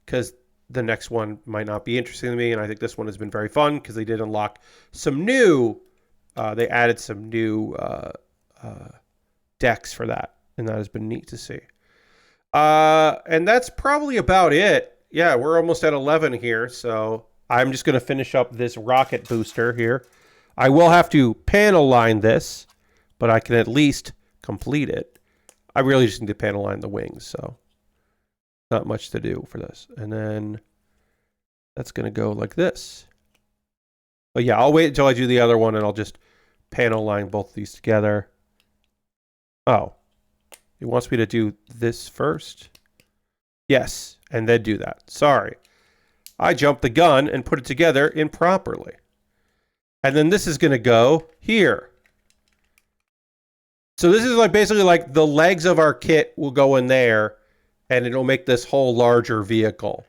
because the next one might not be interesting to me, and I think this one has been very fun because they did unlock some new... they added some new decks for that, and that has been neat to see. And that's probably about it. Yeah, we're almost at 11 here, so I'm just going to finish up this rocket booster here. I will have to panel line this, but I can at least complete it. I really just need to panel line the wings, so not much to do for this. And then that's going to go like this. But yeah, I'll wait until I do the other one, and I'll just panel line both of these together. Oh, it wants me to do this first? Yes, and then do that. Sorry. I jumped the gun and put it together improperly. And then this is going to go here. So this is like basically like the legs of our kit will go in there, and it'll make this whole larger vehicle.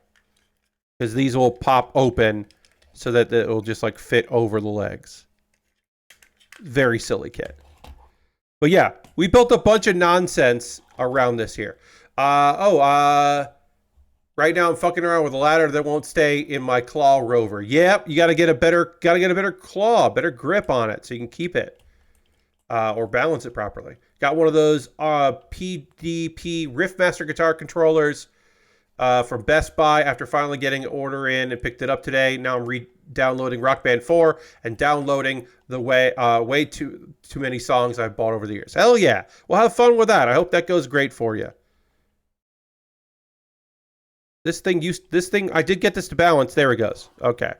Because these will pop open so that it will just like fit over the legs. Very silly kit. But yeah, we built a bunch of nonsense around this here. Right now I'm fucking around with a ladder that won't stay in my claw rover. Yep, you gotta get a better claw, better grip on it so you can keep it. Or balance it properly. Got one of those PDP Riffmaster guitar controllers from Best Buy after finally getting an order in and picked it up today. Now I'm re-downloading Rock Band 4 and downloading the way too many songs I've bought over the years. Hell yeah. Well, have fun with that. I hope that goes great for you. This thing, I did get this to balance. There it goes. Okay.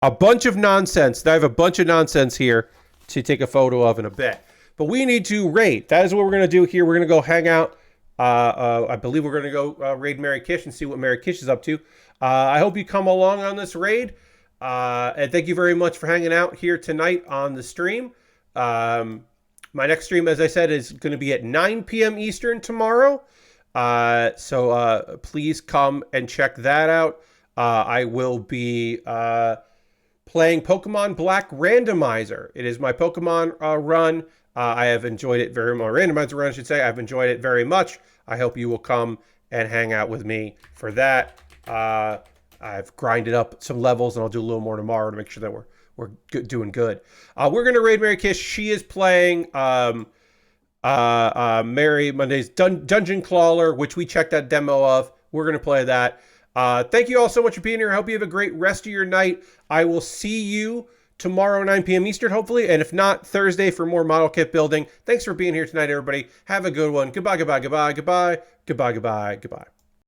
A bunch of nonsense. I have a bunch of nonsense here to take a photo of in a bit. But we need to raid. That is what we're going to do here. We're going to go hang out. I believe we're going to go raid Mary Kish and see what Mary Kish is up to. I hope you come along on this raid. And thank you very much for hanging out here tonight on the stream. My next stream, as I said, is going to be at 9 p.m. Eastern tomorrow. So please come and check that out. I will be playing Pokemon Black Randomizer. It is my Pokemon run. I have enjoyed it very much. Randomizer run, I should say. I've enjoyed it very much. I hope you will come and hang out with me for that. I've grinded up some levels, and I'll do a little more tomorrow to make sure that we're doing good. We're gonna raid Mary Kish. She is playing Mary Monday's Dungeon Crawler, which we checked that demo of. We're gonna play that. Thank you all so much for being here. I hope you have a great rest of your night. I will see you tomorrow, 9 p.m. Eastern, hopefully. And if not, Thursday for more model kit building. Thanks for being here tonight, everybody. Have a good one. Goodbye, goodbye, goodbye, goodbye, goodbye, goodbye, goodbye.